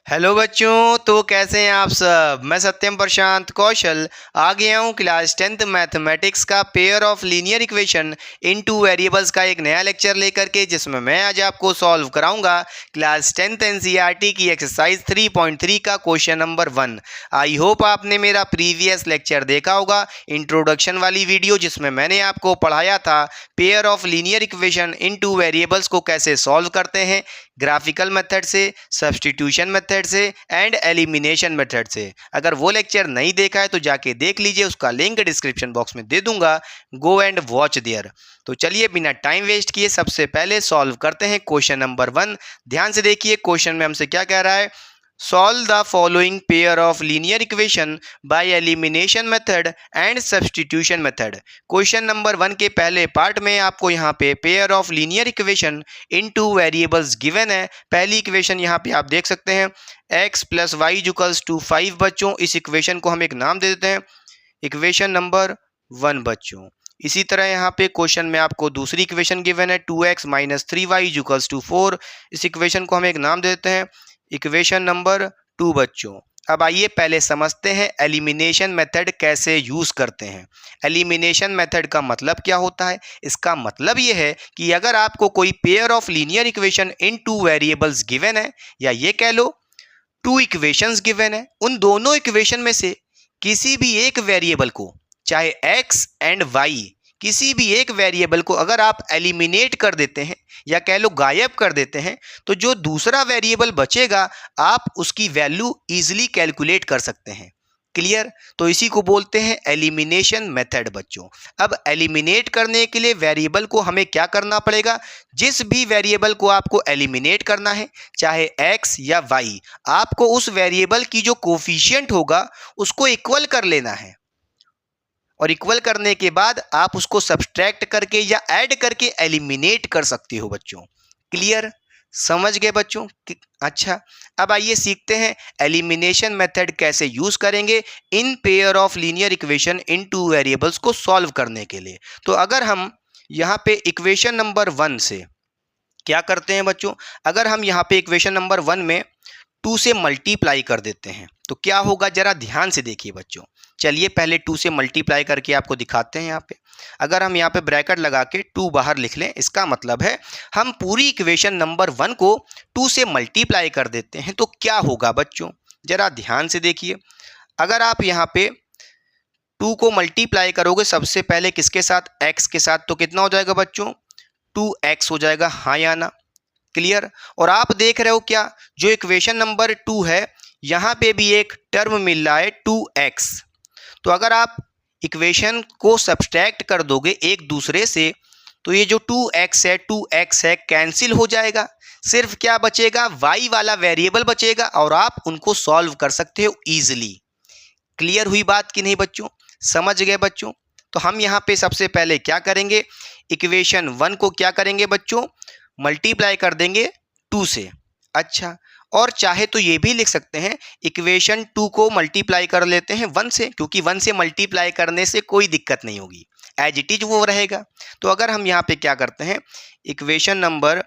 Hello बच्चों, तो कैसे हैं आप सब। मैं सत्यम प्रशांत कौशल आ गया हूँ क्लास 10th मैथमेटिक्स का pair of linear equation in two variables का एक नया लेक्चर लेकर के, जिसमें मैं आज आपको सॉल्व कराऊंगा क्लास 10th एनसीईआरटी की एक्सरसाइज 3.3 का क्वेश्चन नंबर 1। आई होप आपने मेरा प्रीवियस लेक्चर देखा होगा, इंट्रोडक्शन वाली वीडियो, जिसमें मैंने आपको पढ़ाया था pair of linear equation in two variables को कैसे सॉल्व करते हैं, ग्राफिकल मेथड से, सब्स्टिट्यूशन मेथड से एंड एलिमिनेशन मेथड से। अगर वो लेक्चर नहीं देखा है तो जाके देख लीजिए, उसका लिंक डिस्क्रिप्शन बॉक्स में दे दूंगा। Go and watch there. तो चलिए बिना टाइम वेस्ट किए सबसे पहले सॉल्व करते हैं क्वेश्चन नंबर 1। ध्यान से देखिए क्वेश्चन में हमसे क्या कह रहा है। Solve the following pair of linear equation by elimination method and substitution method। Question number 1 के पहले पार्ट में आपको यहाँ पे pair of linear equation in two variables given है। पहली इक्वेशन यहाँ पे आप देख सकते हैं x plus y equals to 5। बच्चों इस इक्वेशन को हम एक नाम दे देते हैं इक्वेशन नंबर 1 बच्चों। इसी तरह यहाँ पे क्वेश्चन में आपको दूसरी इक्वेशन गिवन है 2x minus 3y equals to 4। इस इक्वेशन को हम एक नाम दे देते हैं इक्वेशन नंबर 2 बच्चों। अब आइए पहले समझते हैं एलिमिनेशन मेथड कैसे यूज करते हैं। एलिमिनेशन मेथड का मतलब क्या होता है। इसका मतलब ये है कि अगर आपको कोई pair of linear equation in two variables given है, या ये कह लो टू इक्वेशंस गिवन है, उन दोनों इक्वेशन में से किसी भी एक वेरिएबल को, चाहे x एंड y, किसी भी एक वेरिएबल को अगर आप एलिमिनेट कर देते हैं या कह लो गायब कर देते हैं, तो जो दूसरा वेरिएबल बचेगा आप उसकी वैल्यू इजीली कैलकुलेट कर सकते हैं। क्लियर। तो इसी को बोलते हैं एलिमिनेशन मेथड बच्चों। अब एलिमिनेट करने के लिए वेरिएबल को हमें क्या करना पड़ेगा। जिस भी वेरिएबल को आपको एलिमिनेट करना है, चाहे x या y, आपको उस वेरिएबल की जो कोफिशिएंट होगा उसको इक्वल कर लेना है, और इक्वल करने के बाद आप उसको सब्सट्रैक्ट करके या ऐड करके एलिमिनेट कर सकते हो बच्चों। क्लियर। समझ गए बच्चों। अच्छा, अब आइए सीखते हैं एलिमिनेशन मेथड कैसे यूज करेंगे in pair of linear equation in two variables को सॉल्व करने के लिए। तो अगर हम यहाँ पे इक्वेशन नंबर 1 से क्या करते हैं बच्चों, अगर हम यहाँ पे इक्वेशन नंबर 1 में 2 से मल्टीप्लाई कर देते हैं तो क्या होगा, जरा ध्यान से देखिए बच्चों। चलिए पहले 2 से मल्टीप्लाई करके आपको दिखाते हैं। यहाँ पे अगर हम यहाँ पे ब्रैकेट लगा के 2 बाहर लिख लें, इसका मतलब है हम पूरी इक्वेशन नंबर 1 को 2 से मल्टीप्लाई कर देते हैं, तो क्या होगा बच्चों, जरा ध्यान से देखिए। अगर आप यहाँ पे 2 को मल्टीप्लाई करोगे सबसे पहले किसके साथ, x के साथ, तो कितना हो जाएगा बच्चों, 2x हो जाएगा, हाँ या ना। क्लियर। और आप देख रहे हो क्या, जो इक्वेशन नंबर 2 है यहाँ पे भी एक टर्म मिल रहा है 2x। तो अगर आप इक्वेशन को सब्सट्रैक्ट कर दोगे एक दूसरे से, तो ये जो 2x है कैंसिल हो जाएगा। सिर्फ क्या बचेगा, y वाला वेरिएबल बचेगा, और आप उनको सॉल्व कर सकते हो इजीली। क्लियर हुई बात कि नहीं बच्चों, समझ गए बच्चों। तो हम यहाँ पे सबसे पहले क्या करेंगे, इक्वेशन 1 को क्या करेंगे बच्चों, मल्टीप्लाई कर देंगे 2 से। अच्छा, और चाहे तो ये भी लिख सकते हैं इक्वेशन 2 को मल्टीप्लाई कर लेते हैं 1 से, क्योंकि 1 से मल्टीप्लाई करने से कोई दिक्कत नहीं होगी, एज इट इज वो रहेगा। तो अगर हम यहाँ पे क्या करते हैं, इक्वेशन नंबर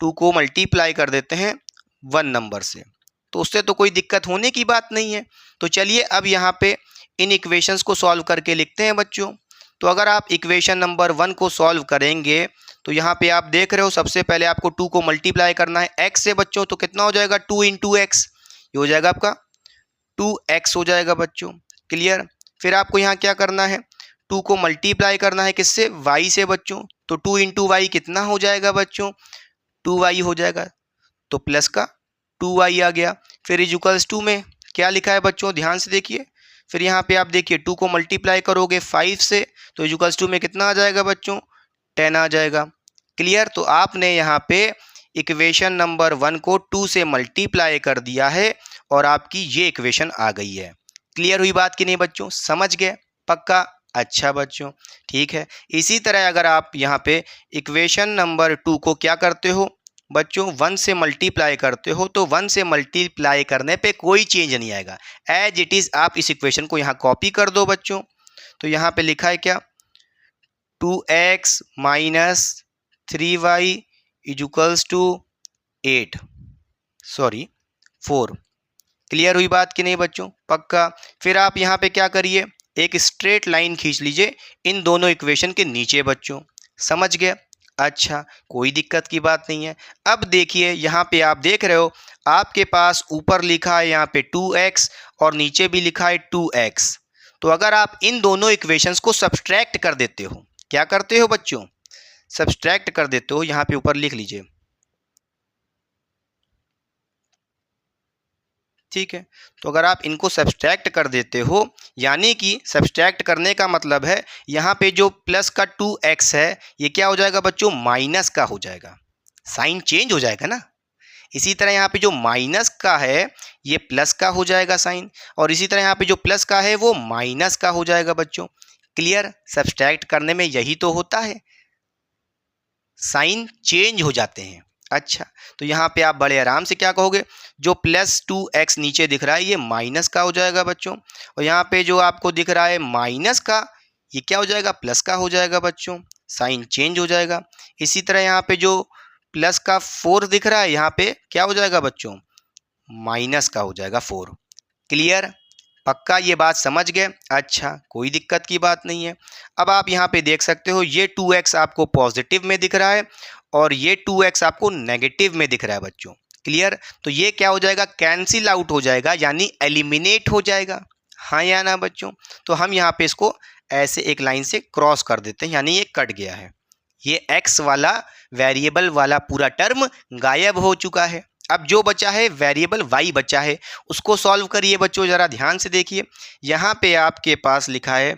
2 को मल्टीप्लाई कर देते हैं 1 नंबर से, तो उससे तो कोई दिक्कत होने की बात नहीं है। तो चलिए अब यहाँ पे इन इक्वेशंस को सॉल्व करके लिखते हैं बच्चों। तो अगर आप इक्वेशन नंबर 1 को सॉल्व करेंगे तो यहाँ पे आप देख रहे हो सबसे पहले आपको 2 को मल्टीप्लाई करना है x से बच्चों, तो कितना हो जाएगा, 2 इंटू एक्स, ये हो जाएगा आपका 2x हो जाएगा बच्चों। क्लियर। फिर आपको यहाँ क्या करना है, 2 को मल्टीप्लाई करना है किससे, y से बच्चों, तो 2 इंटू वाई कितना हो जाएगा बच्चों, 2y हो जाएगा, तो प्लस का 2y आ गया। फिर इक्वल्स 2 में क्या लिखा है बच्चों, ध्यान से देखिए। फिर यहाँ पे आप देखिए 2 को मल्टीप्लाई करोगे 5 से, तो इक्वल्स 2 में कितना आ जाएगा बच्चों, 10 आ जाएगा। क्लियर। तो आपने यहाँ पे इक्वेशन नंबर 1 को 2 से मल्टीप्लाई कर दिया है और आपकी ये इक्वेशन आ गई है। क्लियर हुई बात कि नहीं बच्चों, समझ गए पक्का। अच्छा बच्चों, ठीक है। इसी तरह अगर आप यहाँ पे इक्वेशन नंबर 2 को क्या करते हो बच्चों, 1 से मल्टीप्लाई करते हो, तो 1 से मल्टीप्लाई करने पे कोई चेंज नहीं आएगा, एज इट इज़ आप इस इक्वेशन को यहाँ कॉपी कर दो बच्चों। तो यहाँ पे लिखा है क्या, 2x minus 3y equals to 4। Clear हुई बात कि नहीं बच्चों? पक्का। फिर आप यहाँ पे क्या करिए, एक स्ट्रेट लाइन खींच लीजिए इन दोनों इक्वेशन के नीचे बच्चों। समझ गए? अच्छा, कोई दिक्कत की बात नहीं है। अब देखिए यहाँ पे आप देख रहे हो, आपके पास ऊपर लिखा है यहाँ पे 2x और नीचे भी लिखा है 2x। तो अगर आप इन दोनों इक्वेशंस को सब्सट्रैक्ट कर देते हो, क्या करते हो बच्चों? सब्सट्रैक्ट कर देते हो, यहाँ पे ऊपर लिख लीजिए। ठीक है, तो अगर आप इनको सब्सट्रैक्ट कर देते हो, यानी कि सब्सट्रैक्ट करने का मतलब है यहाँ पे जो प्लस का 2x है ये क्या हो जाएगा बच्चों? माइनस का हो जाएगा। साइन चेंज हो जाएगा ना। इसी तरह यहाँ पे जो माइनस का है ये प्लस का हो जाएगा साइन, और इसी तरह यहाँ पे जो प्लस का है वो माइनस का हो जाएगा बच्चों। क्लियर? सब्सट्रैक्ट करने में यही तो होता है, साइन चेंज हो जाते हैं। अच्छा, तो यहाँ पे आप बड़े आराम से क्या कहोगे, जो प्लस 2x नीचे दिख रहा है ये माइनस का हो जाएगा बच्चों, और यहाँ पे जो आपको दिख रहा है माइनस का ये क्या हो जाएगा? प्लस का हो जाएगा बच्चों। साइन चेंज हो जाएगा। इसी तरह यहाँ पे जो प्लस का 4 दिख रहा है यहाँ पे क्या हो जाएगा बच्चों? माइनस का हो जाएगा 4। क्लियर? पक्का ये बात समझ गए? अच्छा, कोई दिक्कत की बात नहीं है। अब आप यहाँ पे देख सकते हो ये 2x आपको पॉजिटिव में दिख रहा है और ये 2x आपको नेगेटिव में दिख रहा है बच्चों। क्लियर? तो ये क्या हो जाएगा? कैंसिल आउट हो जाएगा, यानी एलिमिनेट हो जाएगा। हाँ या ना बच्चों? तो हम यहाँ पे इसको ऐसे एक लाइन से क्रॉस कर देते हैं, यानी ये कट गया है। ये x वाला वेरिएबल वाला पूरा टर्म गायब हो चुका है। अब जो बचा है वेरिएबल y बचा है, उसको सॉल्व करिए बच्चों। ज़रा ध्यान से देखिए, यहाँ पे आपके पास लिखा है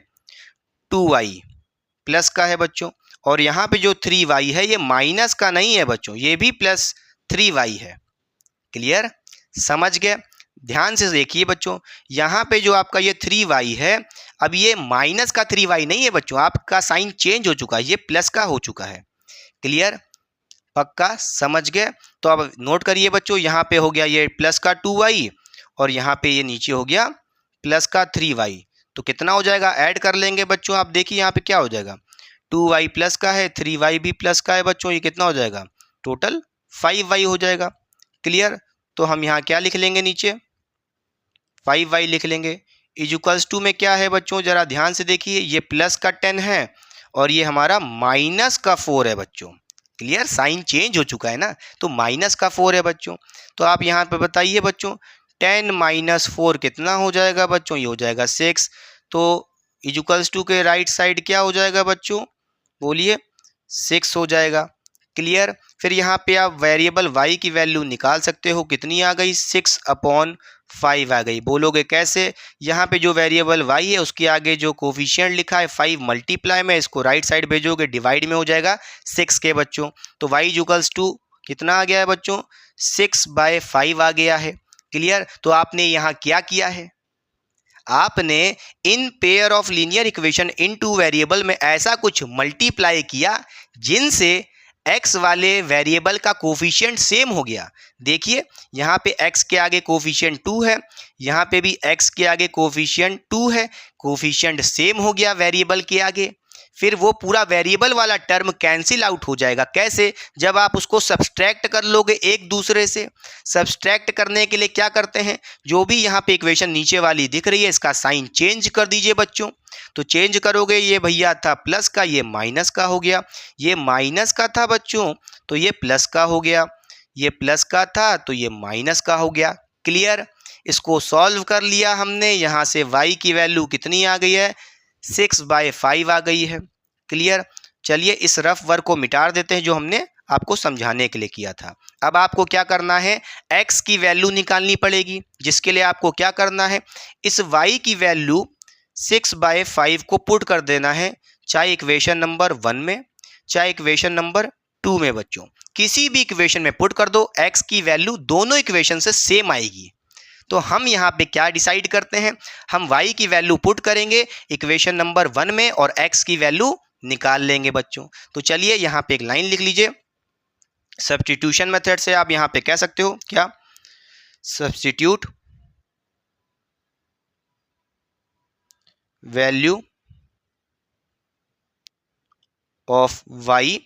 2y प्लस का है बच्चों, और यहाँ पे जो 3y है ये माइनस का नहीं है बच्चों, ये भी प्लस 3y है। क्लियर? समझ गए? ध्यान से देखिए बच्चों, यहाँ पे जो आपका ये 3y है, अब ये माइनस का 3y नहीं है बच्चों, आपका साइन चेंज हो चुका है, ये प्लस का हो चुका है। क्लियर? पक्का समझ गए? तो अब नोट करिए बच्चों, यहाँ पे हो गया ये प्लस का 2y और यहाँ पे ये नीचे हो गया प्लस का 3y। तो कितना हो जाएगा? ऐड कर लेंगे बच्चों। आप देखिए यहाँ पे क्या हो जाएगा, 2y प्लस का है, 3y भी प्लस का है बच्चों, ये कितना हो जाएगा? टोटल 5y हो जाएगा। क्लियर? तो हम यहाँ क्या लिख लेंगे, नीचे 5y लिख लेंगे। इक्वल्स टू में क्या है बच्चों? जरा ध्यान से देखिए, ये प्लस का 10 है और ये हमारा माइनस का 4 है बच्चों। क्लियर? साइन चेंज हो चुका है ना, तो माइनस का 4 है बच्चों। तो आप यहाँ पे बताइए बच्चों, 10 माइनस 4 कितना हो जाएगा बच्चों? ये हो जाएगा 6। तो इक्वल्स टू के राइट साइड क्या हो जाएगा बच्चों? बोलिए, 6 हो जाएगा। क्लियर? फिर यहाँ पे आप वेरिएबल y की वैल्यू निकाल सकते हो, कितनी आ गई? 6/5 आ गई। बोलोगे कैसे? यहाँ पे जो वेरिएबल y है उसके आगे जो कोफिशिएंट लिखा है 5 मल्टीप्लाई में, इसको राइट साइड भेजोगे डिवाइड में हो जाएगा 6 के बच्चों। तो y इक्वल्स टू कितना आ गया है बच्चों? 6/5 आ गया है। क्लियर? तो आपने यहाँ क्या किया है, आपने in pair of linear equation in two variable में ऐसा कुछ मल्टीप्लाई किया जिनसे x वाले वेरिएबल का कोफिशिएंट सेम हो गया। देखिए यहाँ पे x के आगे कोफिशिएंट 2 है, यहाँ पे भी x के आगे कोफिशिएंट 2 है, कोफिशिएंट सेम हो गया वेरिएबल के आगे। फिर वो पूरा वेरिएबल वाला टर्म कैंसिल आउट हो जाएगा। कैसे? जब आप उसको सब्सट्रैक्ट कर लोगे एक दूसरे से। सब्सट्रैक्ट करने के लिए क्या करते हैं, जो भी यहाँ पे इक्वेशन नीचे वाली दिख रही है इसका साइन चेंज कर दीजिए बच्चों। तो चेंज करोगे, ये भैया था प्लस का, ये माइनस का हो गया। ये माइनस का था बच्चों तो ये प्लस का हो गया, ये प्लस का था तो ये माइनस का हो गया। क्लियर? इसको सॉल्व कर लिया हमने, यहाँ से y की वैल्यू कितनी आ गई है? 6/5 आ गई है। क्लियर? चलिए इस रफ वर्क को मिटा देते हैं जो हमने आपको समझाने के लिए किया था। अब आपको क्या करना है, x की वैल्यू निकालनी पड़ेगी, जिसके लिए आपको क्या करना है, इस y की वैल्यू 6/5 को पुट कर देना है, चाहे इक्वेशन नंबर 1 में चाहे इक्वेशन नंबर 2 में बच्चों। किसी भी इक्वेशन में पुट कर दो, x की वैल्यू दोनों इक्वेशन से सेम आएगी। तो हम यहाँ पे क्या डिसाइड करते हैं, हम y की वैल्यू पुट करेंगे इक्वेशन नंबर 1 में और x की वैल्यू निकाल लेंगे बच्चों। तो चलिए यहाँ पे एक लाइन लिख लीजिए। सब्स्टिट्यूशन मेथड से आप यहाँ पे कह सकते हो क्या, substitute value of y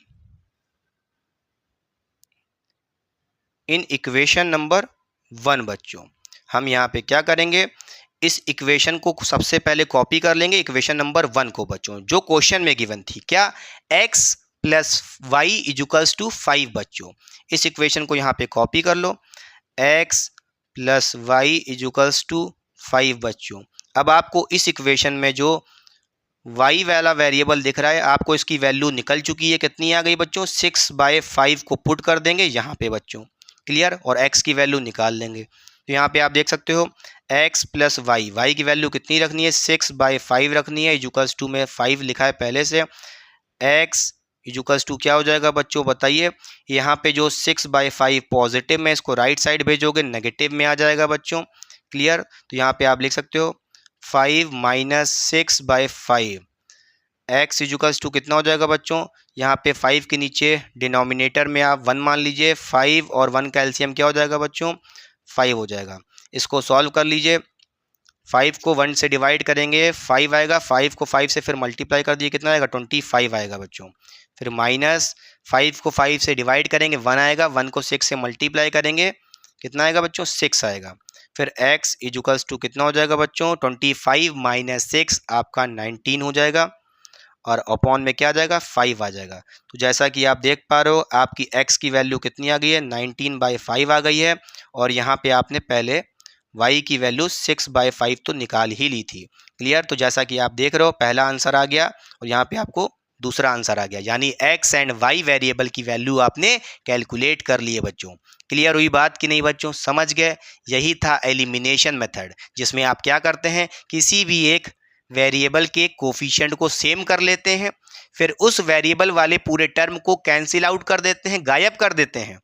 in equation number 1 बच्चों। हम यहाँ पे क्या करेंगे, इस इक्वेशन को सबसे पहले कॉपी कर लेंगे, इक्वेशन नंबर 1 को बच्चों, जो क्वेश्चन में गिवन थी, क्या x plus y equals to 5 बच्चों। इस इक्वेशन को यहाँ पे कॉपी कर लो, x plus y equals to 5 बच्चों। अब आपको इस इक्वेशन में जो y वाला वेरिएबल दिख रहा है, आपको इसकी वैल्यू निकल चुकी है, कितनी आ गई बच्चों, 6/5 को पुट कर देंगे यहाँ पे बच्चों, क्लियर, और x की वैल्यू निकाल लेंगे। तो यहाँ पे आप देख सकते हो x प्लस वाई की वैल्यू कितनी रखनी है, 6/5 रखनी है, इजुकल्स टू में 5 लिखा है पहले से, x इजुकल्स टू क्या हो जाएगा बच्चों बताइए। यहाँ पे जो 6/5 पॉजिटिव में, इसको राइट साइड भेजोगे नेगेटिव में आ जाएगा बच्चों, क्लियर। तो यहाँ पे आप लिख सकते हो 5 माइनस 6/5, x इजुकल्स टू कितना हो जाएगा बच्चों, यहाँ पे 5 के नीचे डिनोमिनेटर में आप 1 मान लीजिए, 5 और 1 का एलसीएम क्या हो जाएगा बच्चों, 5 हो जाएगा। इसको सॉल्व कर लीजिए, 5 को 1 से डिवाइड करेंगे 5 आएगा, 5 को 5 से फिर मल्टीप्लाई कर दिए, कितना आएगा 25 आएगा बच्चों। फिर माइनस 5 को 5 से डिवाइड करेंगे 1 आएगा, 1 को 6 से मल्टीप्लाई करेंगे, कितना आएगा बच्चों, 6 आएगा। फिर x इजुकल्स टू कितना हो जाएगा बच्चों, 25 माइनस 6 आपका 19 हो जाएगा, और अपॉन में क्या आ जाएगा, 5 आ जाएगा। तो जैसा कि आप देख पा रहे हो, आपकी x की वैल्यू कितनी आ गई है, 19/5 आ गई है, और यहाँ पे आपने पहले y की वैल्यू 6/5 तो निकाल ही ली थी, क्लियर। तो जैसा कि आप देख रहे हो, पहला आंसर आ गया और यहाँ पे आपको दूसरा आंसर आ गया, यानी x एंड y वेरिएबल की वैल्यू आपने कैलकुलेट कर ली है बच्चों। क्लियर हुई बात कि नहीं बच्चों, समझ गए। यही था एलिमिनेशन मेथड, जिसमें आप क्या करते हैं, किसी भी एक वेरिएबल के कोफिशिएंट को सेम कर लेते हैं, फिर उस वेरिएबल वाले पूरे टर्म को कैंसिल आउट कर देते हैं, गायब कर देते हैं,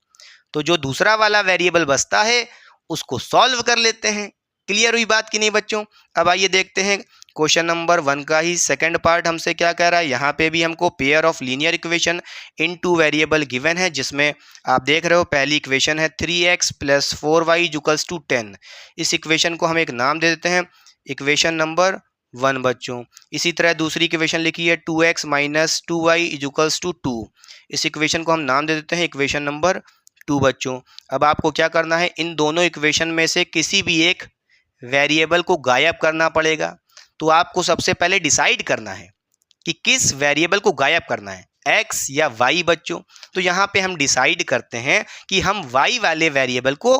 तो जो दूसरा वाला वेरिएबल बचता है उसको सॉल्व कर लेते हैं। क्लियर हुई बात कि नहीं बच्चों। अब आइए देखते हैं क्वेश्चन नंबर 1 का ही सेकंड पार्ट हमसे क्या कह रहा है। यहाँ पे भी हमको pair of linear equation in 2 variable given है, जिसमें आप देख रहे हो पहली इक्वेशन है 3x plus 4y equals to 10। इस इक्वेशन को हम एक नाम दे देते हैं इक्वेशन नंबर 1 बच्चों। इसी तरह दूसरी इक्वेशन लिखी है 2x minus 2y equals to 2। इस इक्वेशन को हम नाम दे देते हैं इक्वेशन नंबर 2 बच्चों। अब आपको क्या करना है, इन दोनों इक्वेशन में से किसी भी एक वेरिएबल को गायब करना पड़ेगा। तो आपको सबसे पहले डिसाइड करना है कि किस वेरिएबल को गायब करना है, x या y बच्चों। तो यहाँ पे हम डिसाइड करते हैं कि हम y वाले वेरिएबल को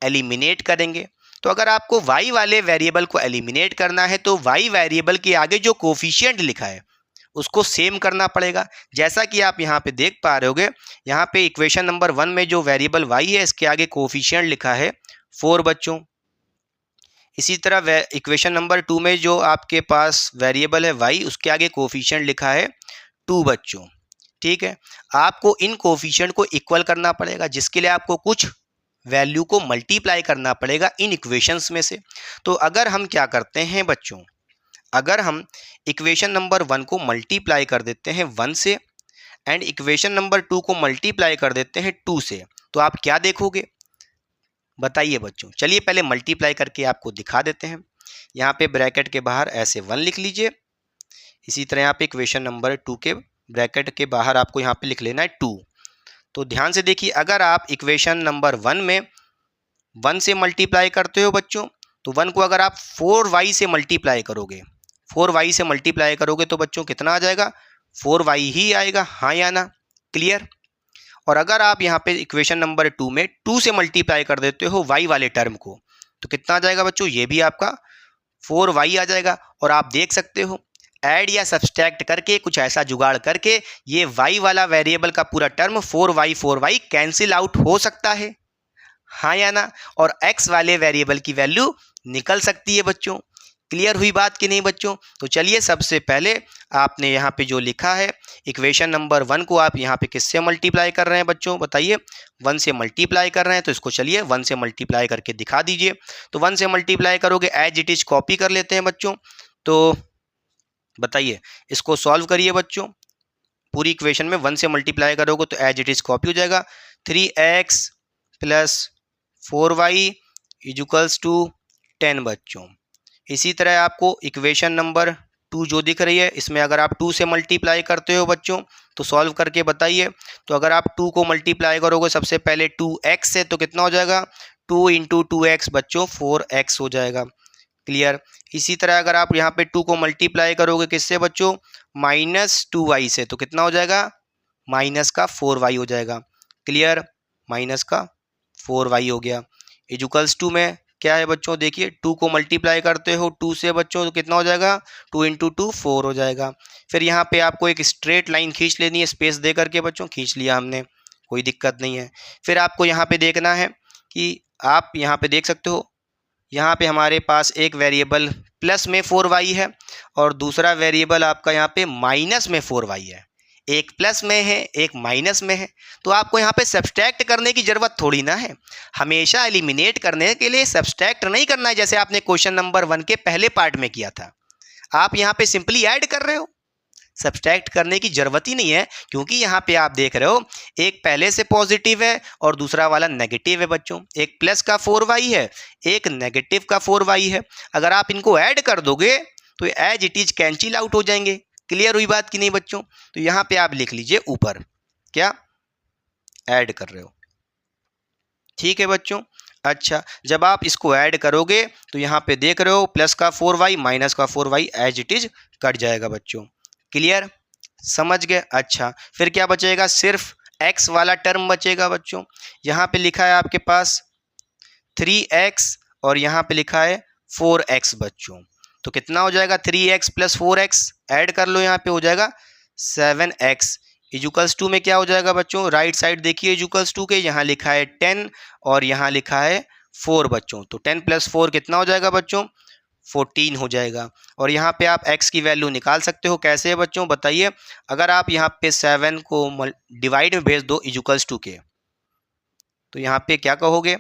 एलिमिनेट करेंगे। तो अगर आपको y वाले वेरिएबल को एलिमिनेट करना है तो y वेरिएबल के आगे जो कोफिशिएंट लिखा है उसको सेम करना पड़ेगा। जैसा कि आप यहाँ पे देख पा रहे होगे, यहाँ पे इक्वेशन नंबर 1 में जो वेरिएबल y है इसके आगे कोफिशिएंट लिखा है 4 बच्चों। इसी तरह इक्वेशन नंबर 2 में जो आपके पास वेरिएबल है y, उसके आगे कोफिशिएंट लिखा है 2 बच्चों। ठीक है, आपको इन कोफिशिएंट को इक्वल करना पड़ेगा, जिसके लिए आपको कुछ वैल्यू को मल्टीप्लाई करना पड़ेगा इन इक्वेशंस में से। तो अगर हम क्या करते हैं बच्चों, अगर हम इक्वेशन नंबर 1 को मल्टीप्लाई कर देते हैं 1 से एंड इक्वेशन नंबर 2 को मल्टीप्लाई कर देते हैं 2 से, तो आप क्या देखोगे बताइए बच्चों। चलिए पहले मल्टीप्लाई करके आपको दिखा देते हैं। यहाँ पे ब्रैकेट के बाहर ऐसे 1 लिख लीजिए। इसी तरह यहाँ पे इक्वेशन नंबर 2 के ब्रैकेट के बाहर आपको यहाँ पे लिख लेना है 2। तो ध्यान से देखिए, अगर आप इक्वेशन नंबर 1 में 1 से मल्टीप्लाई करते हो बच्चों, तो 1 को अगर आप 4y से मल्टीप्लाई करोगे, 4y से मल्टीप्लाई करोगे तो बच्चों कितना आ जाएगा, 4y ही आएगा, हाँ या ना, क्लियर। और अगर आप यहाँ पे इक्वेशन नंबर 2 में 2 से मल्टीप्लाई कर देते हो y वाले टर्म को, तो कितना आ जाएगा बच्चों, ये भी आपका 4y आ जाएगा। और आप देख सकते हो ऐड या सब्सट्रैक्ट करके, कुछ ऐसा जुगाड़ करके ये y वाला वेरिएबल का पूरा टर्म 4y कैंसिल आउट हो सकता है, हाँ या ना, और x वाले वेरिएबल की वैल्यू निकल सकती है बच्चों। क्लियर हुई बात कि नहीं बच्चों। तो चलिए सबसे पहले आपने यहाँ पे जो लिखा है इक्वेशन नंबर 1 को आप यहाँ पे किससे मल्टीप्लाई कर रहे हैं बच्चों बताइए, 1 से मल्टीप्लाई कर रहे हैं। तो इसको चलिए 1 से मल्टीप्लाई करके दिखा दीजिए। तो 1 से मल्टीप्लाई करोगे, एज इट इज कॉपी कर लेते हैं बच्चों। तो बताइए इसको सॉल्व करिए बच्चों। पूरी इक्वेशन में 1 से मल्टीप्लाई करोगे तो एज इट इज कॉपी हो जाएगा, 3x plus 4y equals to 10 बच्चों। इसी तरह आपको इक्वेशन नंबर 2 जो दिख रही है, इसमें अगर आप 2 से मल्टीप्लाई करते हो बच्चों तो सॉल्व करके बताइए। तो अगर आप 2 को मल्टीप्लाई करोगे सबसे पहले 2x से, तो कितना हो जाएगा, 2 इंटू 2x बच्चों 4x हो जाएगा। क्लियर। इसी तरह अगर आप यहाँ पे 2 को मल्टीप्लाई करोगे किससे बच्चों, -2y से, तो कितना हो जाएगा, माइनस का 4y हो जाएगा। क्लियर, माइनस का 4y हो गया। इजुकल्स टू में क्या है बच्चों, देखिए 2 को मल्टीप्लाई करते हो 2 से बच्चों तो कितना हो जाएगा, 2 इंटू 2 4 हो जाएगा। फिर यहाँ पे आपको एक स्ट्रेट लाइन खींच लेनी है, स्पेस दे करके बच्चों, खींच लिया हमने, कोई दिक्कत नहीं है। फिर आपको यहाँ पे देखना है कि आप यहाँ पे देख सकते हो, यहाँ पे हमारे पास एक वेरिएबल प्लस में 4y है और दूसरा वेरिएबल आपका यहाँ पे माइनस में 4y है। एक प्लस में है, एक माइनस में है, तो आपको यहाँ पे सब्सट्रैक्ट करने की ज़रूरत थोड़ी ना है। हमेशा एलिमिनेट करने के लिए सब्सट्रैक्ट नहीं करना है, जैसे आपने क्वेश्चन नंबर 1 के पहले पार्ट में किया था। आप यहाँ पे सिंपली ऐड कर रहे हो, सब्सट्रैक्ट करने की ज़रूरत ही नहीं है, क्योंकि यहाँ पे आप देख रहे हो एक पहले से पॉजिटिव है और दूसरा वाला नेगेटिव है बच्चों। एक प्लस का 4y है, एक नेगेटिव का 4y है। अगर आप इनको ऐड कर दोगे तो as it is cancel out हो जाएंगे। क्लियर हुई बात कि नहीं बच्चों। तो यहाँ पे आप लिख लीजिए ऊपर क्या ऐड कर रहे हो, ठीक है बच्चों। अच्छा, जब आप इसको ऐड करोगे तो यहाँ पे देख रहे हो प्लस का 4y माइनस का 4y as it is cut जाएगा बच्चों। क्लियर, समझ गए। अच्छा, फिर क्या बचेगा, सिर्फ x वाला टर्म बचेगा बच्चों। यहाँ पे लिखा है आपके पास 3x और यहाँ पे लिखा है 4x बच्चों। तो कितना हो जाएगा, 3x प्लस 4x ऐड कर लो, यहाँ पे हो जाएगा 7x। इजुकल्स टू में क्या हो जाएगा बच्चों, राइट साइड देखिए इजुकल्स टू के, यहाँ लिखा है 10 और यहाँ लिखा है 4 बच्चों। तो 10 प्लस 4 कितना हो जाएगा बच्चों, 14 हो जाएगा। और यहाँ पे आप x की वैल्यू निकाल सकते हो, कैसे है बच्चों बताइए। अगर आप यहाँ पे 7 को डिवाइड में भेज दो इजुकल्स टू के, तो यहाँ पे क्या कहोगे,